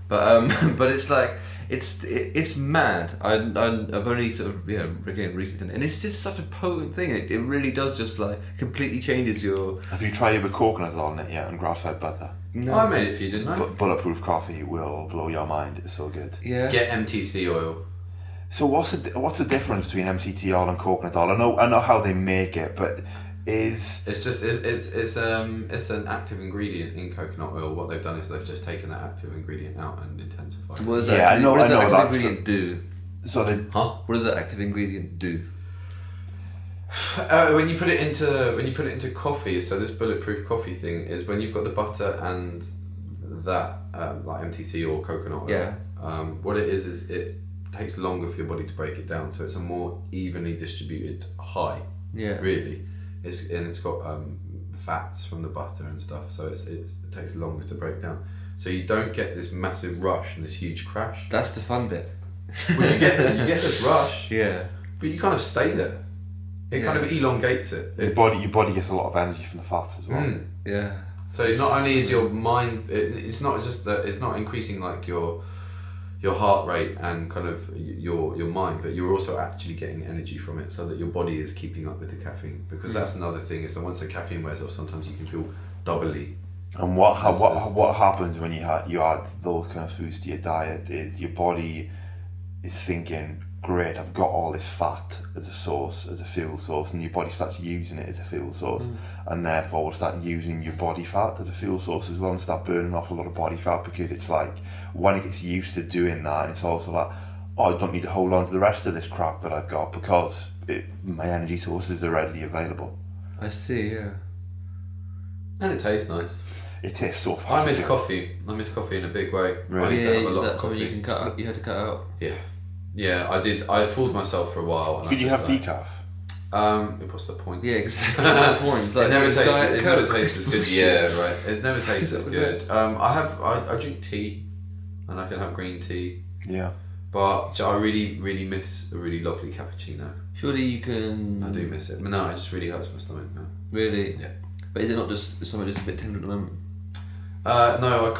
But it's like it's mad. I've only sort of again recently, and it's just such a potent thing. It really does just like completely changes your. Have you tried it with coconut oil in it yet and grass-fed butter? No. I made it for you, didn't I? Bulletproof coffee will blow your mind. It's so good. Yeah. Get MTC oil. So what's the difference between MCT oil and coconut oil? I know how they make it, but it's an active ingredient in coconut oil. What they've done is they've just taken that active ingredient out and intensified it. What does that active ingredient do? What does that active ingredient do? When you put it into coffee, so this bulletproof coffee thing is when you've got the butter and that like MTC or coconut oil. Yeah. What it is it takes longer for your body to break it down, so it's a more evenly distributed high. Yeah. Really, it's got fats from the butter and stuff, so it takes longer to break down. So you don't get this massive rush and this huge crash. That's the fun bit. Well, you get this rush. Yeah. But you kind of stay there. It kind of elongates it. Your body gets a lot of energy from the fats as well. Yeah. So not only is your mind, it's not just that it's not increasing like your heart rate and kind of your mind, but you're also actually getting energy from it, so that your body is keeping up with the caffeine. Because that's another thing, is that once the caffeine wears off, sometimes you can feel doubly. And what happens when you add those kind of foods to your diet is your body is thinking, great, I've got all this fat as a source, as a fuel source, and your body starts using it as a fuel source, and therefore will start using your body fat as a fuel source as well, and start burning off a lot of body fat, because it's like, when it gets used to doing that, and it's also like, I don't need to hold on to the rest of this crap that I've got, because my energy sources are readily available. I see, yeah. And it tastes nice. It tastes so fun. I miss coffee. I miss coffee in a big way. Right. I used to have a lot of coffee. You can cut out, you had to cut out? Yeah, I did. I fooled myself for a while. And Could you have decaf? What's the point? Yeah, exactly. What's the point? It's like it never tastes as good. Yeah, right. It never tastes as good. I drink tea, and I can have green tea. Yeah. But I really, really miss a really lovely cappuccino. Surely you can... I do miss it. But no, it just really hurts my stomach now. Really? Yeah. But is it not just something just a bit tender at the moment? No,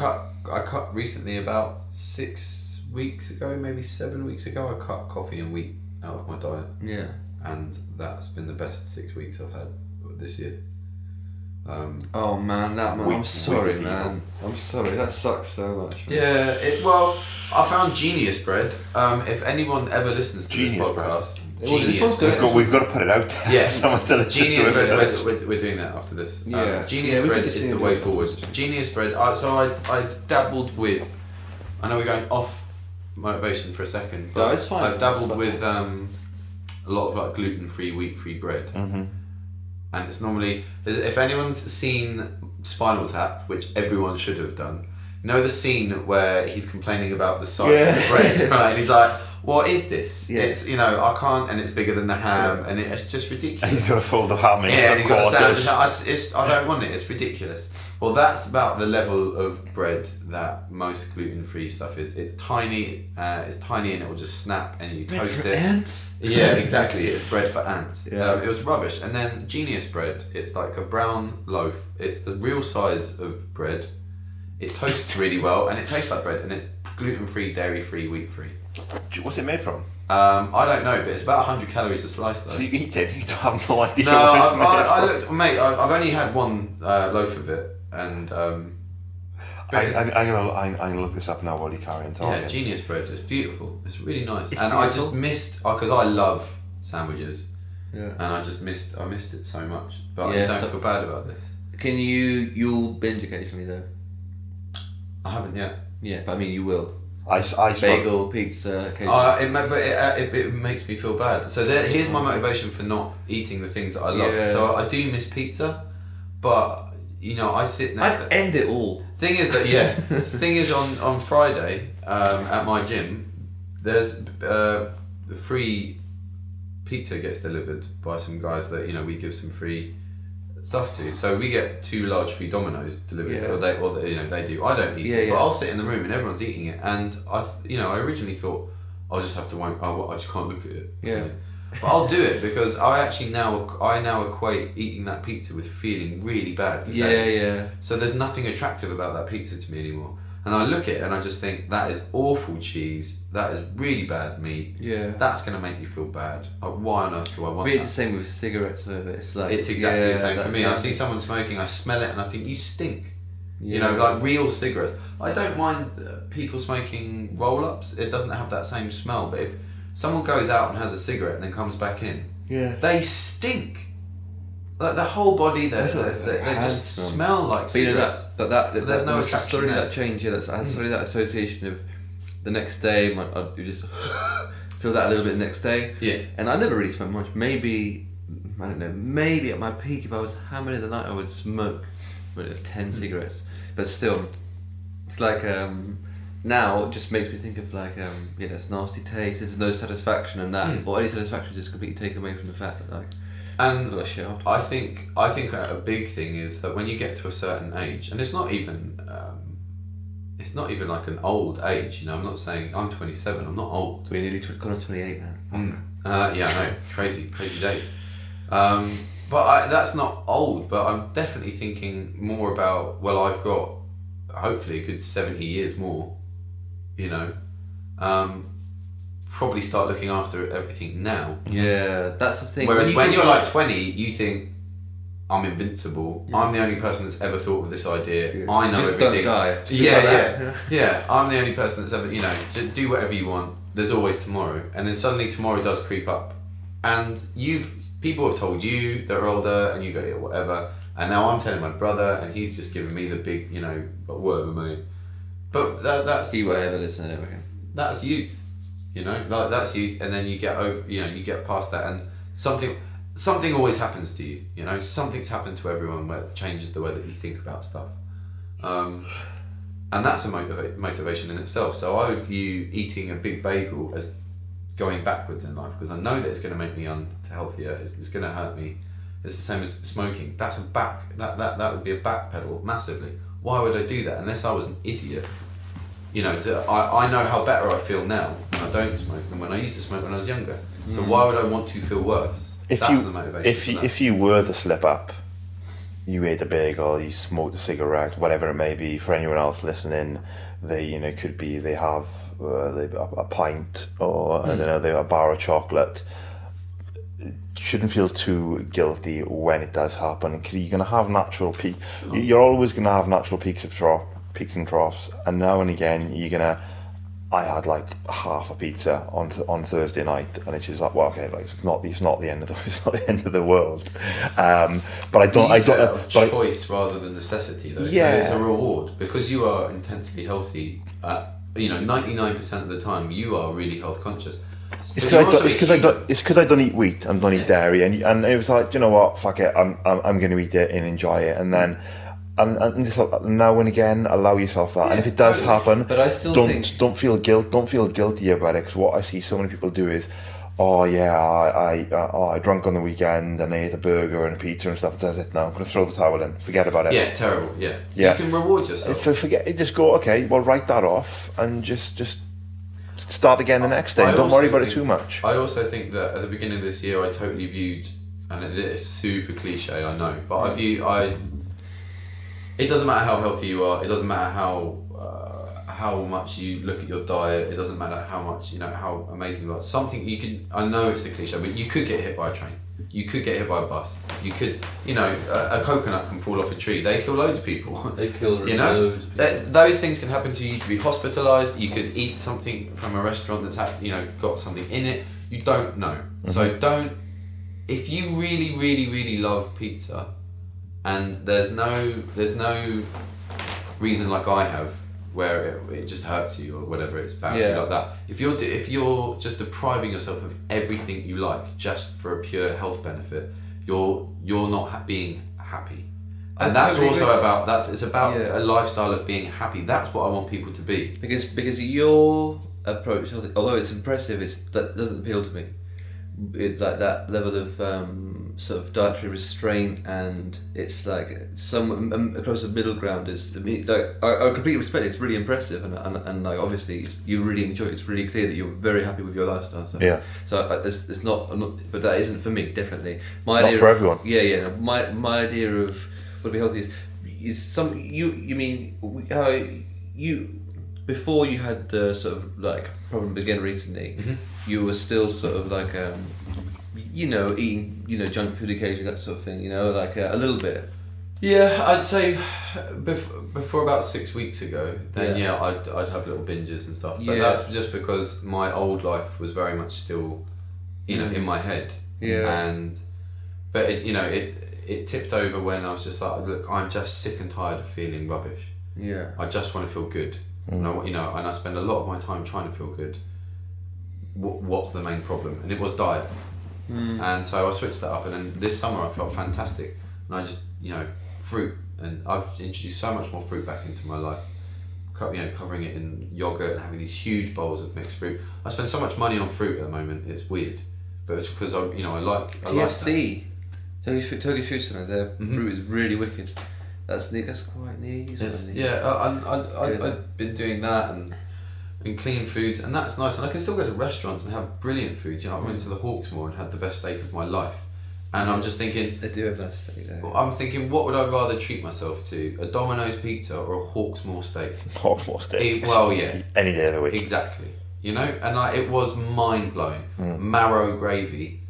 I cut recently, about 6 weeks ago, maybe 7 weeks ago. I cut coffee and wheat out of my diet. Yeah. And that's been the best 6 weeks I've had this year. Oh man, I'm sorry, man. I'm sorry. That sucks so much. Man. Yeah. Well, I found Genius Bread. If anyone ever listens to Genius this podcast, this one's good. We've got to put it out there. Yeah. Genius Bread. We're doing that after this. Yeah. Genius Bread is the way forward. Genius Bread. So I dabbled with. I know we're going off motivation for a second. But no, it's fine. I've dabbled with a lot of like gluten-free, wheat-free bread. Mm-hmm. And it's normally, if anyone's seen Spinal Tap, which everyone should have done, you know the scene where he's complaining about the size of the bread, right? And he's like, what is this? Yeah. It's, I can't, and it's bigger than the ham, and it's just ridiculous. And he's got to fold the ham in. Yeah, and he's got a sandwich. I don't want it, it's ridiculous. Well, that's about the level of bread that most gluten-free stuff is. It's tiny, and it will just snap, and you toast it. Ants? Yeah, exactly. It's bread for ants. Yeah. It was rubbish. And then Genius Bread, it's like a brown loaf. It's the real size of bread. It toasts really well, and it tastes like bread, and it's gluten-free, dairy-free, wheat-free. What's it made from? I don't know, but it's about 100 calories a slice though. So you eat it, you have no idea No, what it's made I from. looked, mate, I've only had one loaf of it, and I'm gonna look this up now while you carry on talking. yeah, Genius Bread, it's beautiful. It's really nice. And I just missed, because I love sandwiches, and I missed it so much. But I don't feel bad about this. You'll binge occasionally though? I haven't yet. Yeah, but I mean you will. Bagel, pizza, occasionally. It makes me feel bad. So here's my motivation for not eating the things that I love. Yeah. So I do miss pizza, but I sit next to... end it all. Thing is that, the thing is on Friday at my gym, there's free pizza gets delivered by some guys that, we give some free stuff to. So we get 2 large free Dominoes delivered, or they do. I don't eat it, but I'll sit in the room and everyone's eating it. And I originally thought I'll just have to wait. I just can't look at it. Yeah. But I'll do it because I actually now equate eating that pizza with feeling really bad for days. Yeah. So there's nothing attractive about that pizza to me anymore. And I look at it and I just think, that is awful cheese. That is really bad meat. Yeah. That's going to make me feel bad. Why on earth do I want It's that? the same with cigarettes. It's like It's exactly the same for me. I see someone smoking, I smell it and I think, you stink. Yeah. Like real cigarettes. I don't mind people smoking roll-ups. It doesn't have that same smell. But if someone goes out and has a cigarette and then comes back in, they stink. Like the whole body, they just smell like cigarettes. But that so there's no attraction slowly there. that change. Yeah, I had slowly that association of the next day. You just feel that a little bit the next day. Yeah. And I never really smoked much. Maybe I don't know. Maybe at my peak, if I was hammered in the night, I would smoke 10 cigarettes. But still, it's like now it just makes me think of like it's nasty taste. There's no satisfaction in that, or any satisfaction is just completely taken away from the fact that like. And I think a big thing is that when you get to a certain age, and it's not even like an old age. I'm not saying I'm 27. I'm not old. We're nearly gone to 28 now. Yeah, I know. Crazy days. But that's not old, but I'm definitely thinking more about, well, I've got hopefully a good 70 years more, you know. Probably start looking after everything now. Yeah, that's the thing. Whereas when you're like 20, you think, I'm invincible. Yeah. I'm the only person that's ever thought of this idea. Yeah. I know just everything. Don't die. Just Yeah. I'm the only person that's ever, you know, just do whatever you want. There's always tomorrow. And then suddenly tomorrow does creep up. And people have told you that are older and you go, yeah, whatever. And now I'm telling my brother and he's just giving me the big, you know, whatever, mate. But that's... He won't ever listen to it. That's youth. You know, like that's youth, and then you get over, you know, you get past that, and something always happens to you. You know, something's happened to everyone where it changes the way that you think about stuff, and that's a motivation in itself. So I would view eating a big bagel as going backwards in life, because I know that it's going to make me unhealthier. It's going to hurt me. It's the same as smoking. That's that would be a back pedal massively. Why would I do that unless I was an idiot? You know, I know how better I feel now when I don't smoke than when I used to smoke when I was younger. So why would I want to feel worse? That's the motivation. If you were to slip up, you ate a bagel, you smoked a cigarette, whatever it may be. For anyone else listening, they have a pint or I don't know, they have a bar of chocolate. You shouldn't feel too guilty when it does happen, because you're gonna have natural peaks. You're always gonna have natural peaks and troughs, and now and again I had like half a pizza on Thursday night, and it's just like, well, okay, like it's not the end of the world, but I don't choice rather than necessity though. Yeah, so it's a reward because you are intensely healthy. 99% of the time you are really health conscious. It's because I don't eat wheat and don't eat dairy, and it was like, you know what, fuck it, I'm going to eat it and enjoy it, and then. And just like, now and again, allow yourself that. And if it does happen, but I still don't feel guilty about it. Because what I see so many people do is, oh yeah, I drank on the weekend and I ate a burger and a pizza and stuff. That's it. Now I'm going to throw the towel in. Forget about it. Yeah, terrible. Yeah. You can reward yourself. Just go. Okay, well, write that off and just start again the next day. Don't worry about it too much. I also think that at the beginning of this year, I totally viewed, and it is super cliche, I know, but it doesn't matter how healthy you are. It doesn't matter how much you look at your diet. It doesn't matter how much, you know, how amazing you are. Something you can. I know it's a cliche, but you could get hit by a train. You could get hit by a bus. You could, you know, a coconut can fall off a tree. They kill loads of people. They kill you know? Loads of people. Those things can happen to you. You could be hospitalised. You could eat something from a restaurant that's got something in it. You don't know. Mm-hmm. So don't. If you really, really, really love pizza. And there's no reason like I have where it just hurts you or whatever, it's bad like that. If you're just depriving yourself of everything you like just for a pure health benefit, you're not being happy. And that's also about a lifestyle of being happy. That's what I want people to be. Because your approach, although it's impressive, that doesn't appeal to me. Like that level of sort of dietary restraint, and it's like some across the middle ground is. I mean, like, I completely respect it. It's really impressive, and like obviously you really enjoy it. It's really clear that you're very happy with your lifestyle. So, yeah. So it's not. I'm not. But that isn't for me. Definitely. Not for everyone. Yeah. My idea of what be healthy is some. You mean how you. Before you had the sort of like problem again recently, mm-hmm. You were still sort of like eating junk food occasionally, that sort of thing, like a little bit. Yeah, I'd say before about 6 weeks ago, then I'd have little binges and stuff. But that's just because my old life was very much still, in my head. Yeah. But it tipped over when I was just like, look, I'm just sick and tired of feeling rubbish. Yeah. I just want to feel good. And I spend a lot of my time trying to feel good. What's the main problem? And it was diet. And so I switched that up, and then this summer I felt fantastic. And I just, fruit, and I've introduced so much more fruit back into my life. Covering it in yogurt and having these huge bowls of mixed fruit. I spend so much money on fruit at the moment. It's weird, but it's because I like TFC. Turkish food center. Their fruit is really wicked. That's quite neat. I've been doing that and clean foods, and that's nice. And I can still go to restaurants and have brilliant food. I went to the Hawksmoor and had the best steak of my life, And I'm just thinking... They do have nice steak there. I'm thinking, what would I rather treat myself to? A Domino's pizza or a Hawksmoor steak? Hawksmoor steak. Well, yeah. Any day of the week. Exactly. You know? And like, it was mind-blowing. Marrow gravy.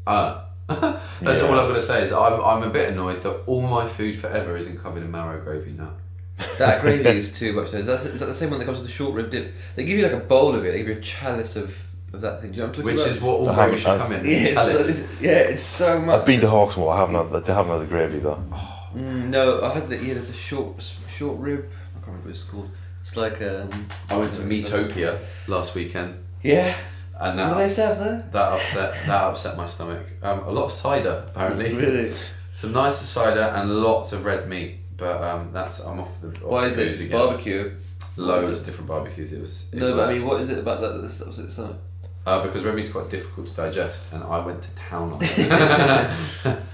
That's all I'm going to say is I'm a bit annoyed that all my food forever isn't covered in marrow gravy now. That gravy is too much though. Is that the same one that comes with the short rib dip? They give you like a bowl of it, they give you a chalice of that thing. Do you know what I'm talking about? Which is what all gravy should come in. It's so much. I've been to Hawksmoor, I haven't had the gravy though. No, I had there's a short rib, I can't remember what it's called. It's like I went to Meatopia last weekend. Yeah. And what do they serve there? That upset my stomach. A lot of cider apparently. Really? Some nice cider and lots of red meat. But I'm off the. Why is it? Again. Barbecue. Loads of different barbecues. But I mean, what is it about that that's upset stomach? Because red meat's quite difficult to digest, and I went to town on it.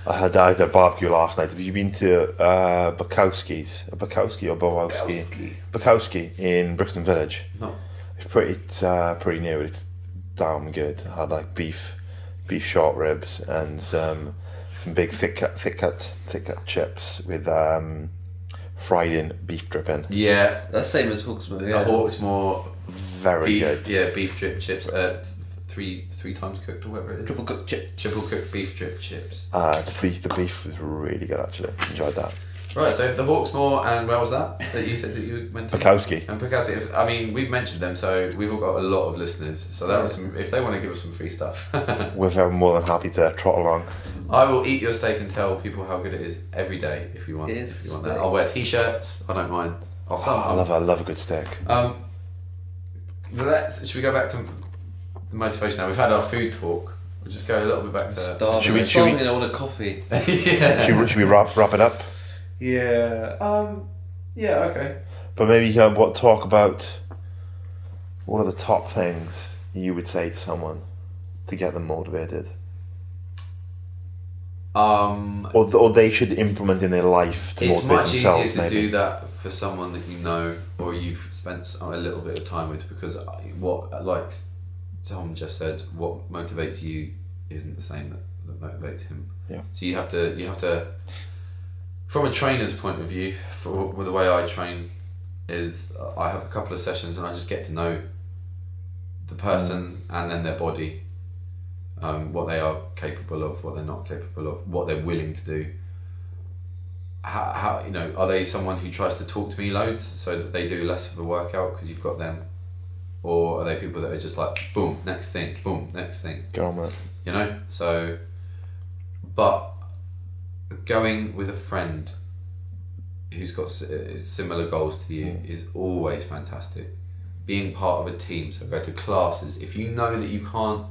I had a barbecue last night. Have you been to Bukowski's? Bukowski in Brixton Village. No. It's pretty new. It's damn good. I had like beef short ribs and some big thick cut chips with fried in beef dripping. Yeah, that's same as Hawksmoor. Yeah, Hawksmoor. Very good. Yeah, beef drip chips. Three times cooked or whatever it is. Triple cooked chips. Triple cooked beef drip chips. The beef was really good actually. Enjoyed that. Right, so the Hawksmoor and where was that you said that you went to? Bukowski. And Bukowski. I mean, we've mentioned them, so we've all got a lot of listeners. So that was if they want to give us some free stuff. We're more than happy to trot along. I will eat your steak and tell people how good it is every day if you want. If you want that. I'll wear t-shirts. I don't mind. I love a good steak. Should we go back to the motivation now? We've had our food talk. We'll just go a little bit back to. Should we? I want a coffee. Yeah. Should we wrap it up? Yeah. Yeah. Okay. But maybe talk about what are the top things you would say to someone to get them motivated. Or they should implement in their life to motivate themselves. It's much easier to do that for someone that you know or you've spent a little bit of time with, because what, like Tom just said, what motivates you isn't the same that motivates him. Yeah. So you have to, from a trainer's point of view, for the way I train is I have a couple of sessions and I just get to know the person and then their body. What they are capable of, what they're not capable of, what they're willing to do. How are they someone who tries to talk to me loads so that they do less of a workout because you've got them, or are they people that are just like boom next thing, Get on with it. So, but going with a friend who's got similar goals to you is always fantastic. Being part of a team, so go to classes. If you know that you can't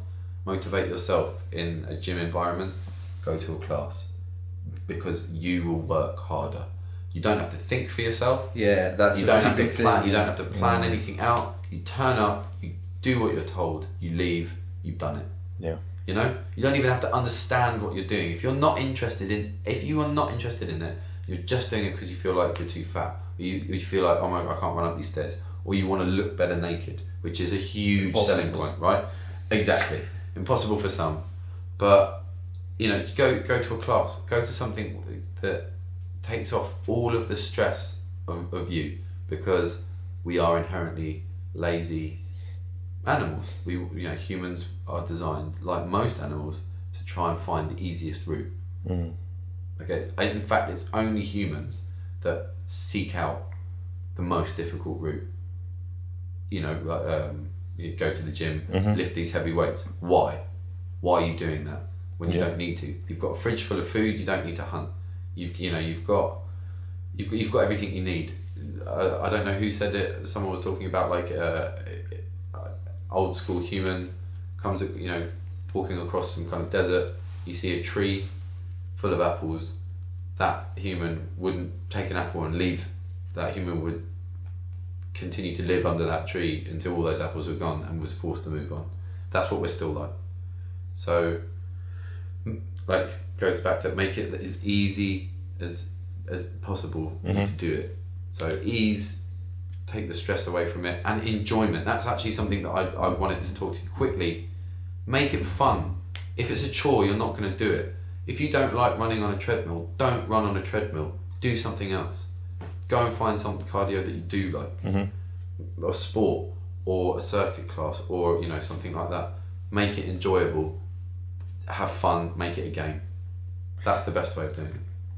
motivate yourself in a gym environment, go to a class, because you will work harder. You don't have to think for yourself. Yeah, that's you don't have to plan. You don't have to plan anything out. You turn up, you do what you're told, you leave, you've done it. Yeah. You don't even have to understand what you're doing. If you are not interested in it, you're just doing it because you feel like you're too fat. Or you feel like, oh my God, I can't run up these stairs. Or you want to look better naked, which is a huge selling point, right? Exactly. Impossible for some, but go to a class, go to something that takes off all of the stress of you, because we are inherently lazy animals. Humans are designed, like most animals, to try and find the easiest route. Okay, in fact, it's only humans that seek out the most difficult route. You go to the gym, lift these heavy weights. Why are you doing that when you don't need to? You've got a fridge full of food. You don't need to hunt. You've got everything you need. I don't know who said it. Someone was talking about like old school human comes, walking across some kind of desert. You see a tree full of apples. That human wouldn't take an apple and leave. That human would continue to live under that tree until all those apples were gone and was forced to move on. That's what we're still like. So, goes back to make it as easy as possible for you to do it. So ease, take the stress away from it, and enjoyment. That's actually something that I wanted to talk to you quickly. Make it fun. If it's a chore, you're not going to do it. If you don't like running on a treadmill, don't run on a treadmill. Do something else. Go and find some cardio that you do like, or sport, or a circuit class, or something like that. Make it enjoyable. Have fun. Make it a game. That's the best way of doing it.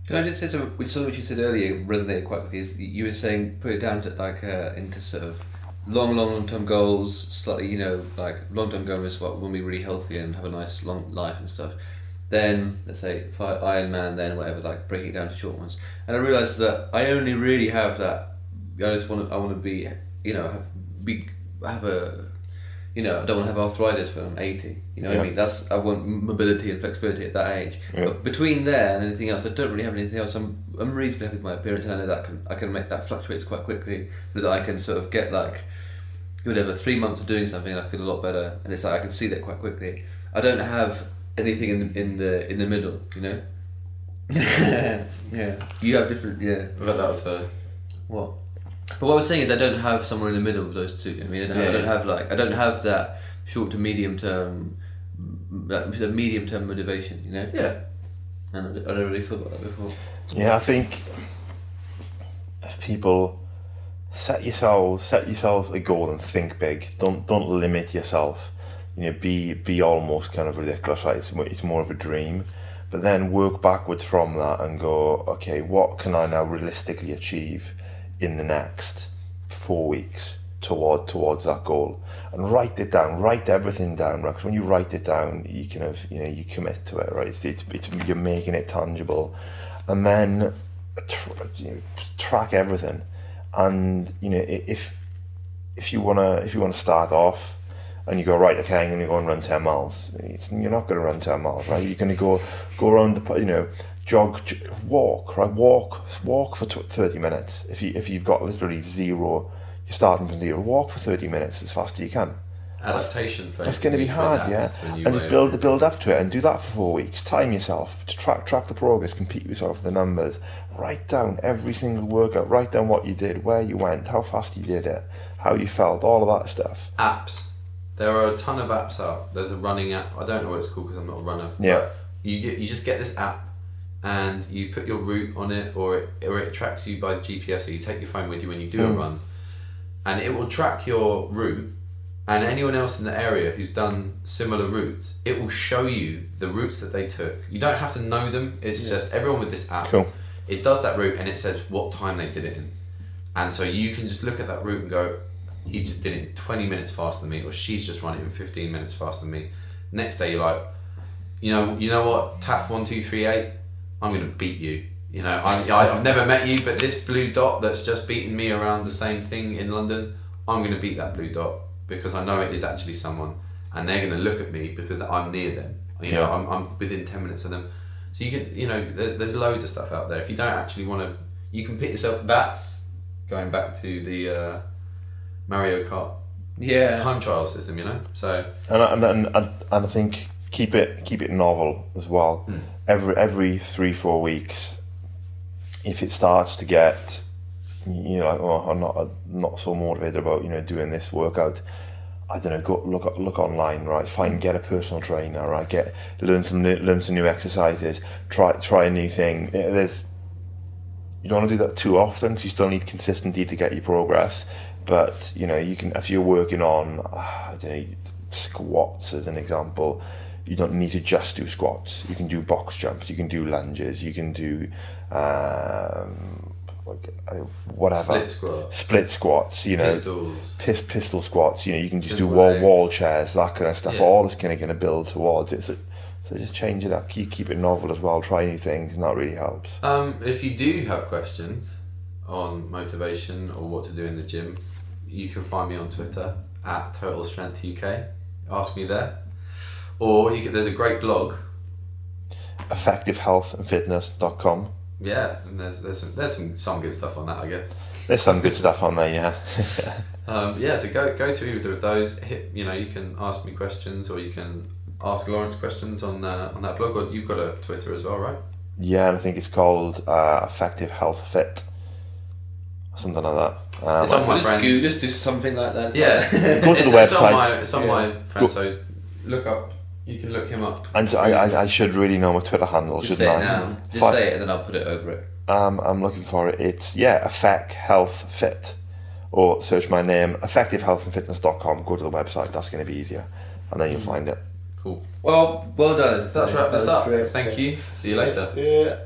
Can I just say something which you said earlier resonated quite quickly? Is you were saying put it down to into sort of long term goals. Slightly, like long term goal is what when we really healthy and have a nice long life and stuff. Then let's say Ironman, then whatever, like break it down to short ones. And I realised that I only really have that. I want to be, have a. I don't want to have arthritis when I'm 80. What I mean? I want mobility and flexibility at that age. Yeah. But between there and anything else, I don't really have anything else. I'm reasonably happy with my appearance, and I know that I can make that fluctuate quite quickly. Because I can sort of get like, 3 months of doing something, and I feel a lot better, and it's like I can see that quite quickly. I don't have anything in the middle, Yeah, you have different. Yeah, but that was what. But what I was saying is I don't have somewhere in the middle of those two. I mean, I don't have that short to medium term, the medium term motivation. Yeah. And I don't really thought about that before. Yeah, I think if people set yourselves a goal and think big. Don't limit yourself. Be almost kind of ridiculous. Right? It's more of a dream. But then work backwards from that and go, okay, what can I now realistically achieve in the next 4 weeks towards that goal, and write it down. Write everything down, right? Because when you write it down, you kind of you commit to it, right? It's you're making it tangible, and then track everything. And if you wanna start off and you go, right, okay, I'm going to go and run 10 miles. You're not going to run 10 miles, right? You're going to go around the jog, walk, right? Walk for 30 minutes. If you've got literally zero, you're starting from zero. Walk for 30 minutes as fast as you can. Adaptation phase. That's going to be hard, yeah. And just build up to it, and do that for 4 weeks. Time yourself, track the progress, compete with yourself with the numbers. Write down every single workout. Write down what you did, where you went, how fast you did it, how you felt, all of that stuff. Apps. There are a ton of apps out. There's a running app. I don't know what it's called because I'm not a runner. Yeah. You just get this app, and you put your route on it, or it tracks you by GPS. So you take your phone with you when you do a run, and it will track your route. And anyone else in the area who's done similar routes, it will show you the routes that they took. You don't have to know them. It's just everyone with this app. Cool. It does that route, and it says what time they did it in, and so you can just look at that route and go, he just did it 20 minutes faster than me, or she's just run it in 15 minutes faster than me. Next day you're like, you know what, TAF 1238, I'm going to beat you. I've never met you, but this blue dot that's just beaten me around the same thing in London, I'm going to beat that blue dot because I know it is actually someone, and they're going to look at me because I'm near them. I'm within 10 minutes of them. So you can, there's loads of stuff out there. If you don't actually want to, you can pick yourself. That's going back to the Mario Kart time trial system, So and I think keep it novel as well. Every 3-4 weeks, if it starts to get I'm not so motivated about doing this workout, I don't know, go look online, right? Get a personal trainer, right? Learn some new exercises, try a new thing. You don't want to do that too often because you still need consistency to get your progress. But you can, if you're working on squats as an example, you don't need to just do squats. You can do box jumps, you can do lunges, you can do whatever split squats, pistol squats. You can just do wall chairs, that kind of stuff. Yeah. All is kind of going to build towards it. So just change it up, keep it novel as well. Try new things, and that really helps. If you do have questions on motivation or what to do in the gym, you can find me on Twitter at Total Strength UK. Ask me there, or there's a great blog, effectivehealthandfitness.com. Yeah, and there's some good stuff on that, I guess. There's some good stuff on there, yeah. So go to either of those. You can ask me questions, or you can ask Laurence questions on that blog. Or you've got a Twitter as well, right? Yeah, and I think it's called Effective Health Fit, something like that. It's on my friends. Just do something like that. Yeah, go to the website. It's on my friends. So look up You can look him up. And I should really know my Twitter handle, Just shouldn't say it I? now. Just say it and then I'll put it over it. I'm looking for it. It's Effect Health Fit, or search my name, effectivehealthandfitness.com. Go to the website. That's going to be easier, and then you'll find it. Cool. Well done. Let's wrap this up. Great. Thank you. See you later. Yeah.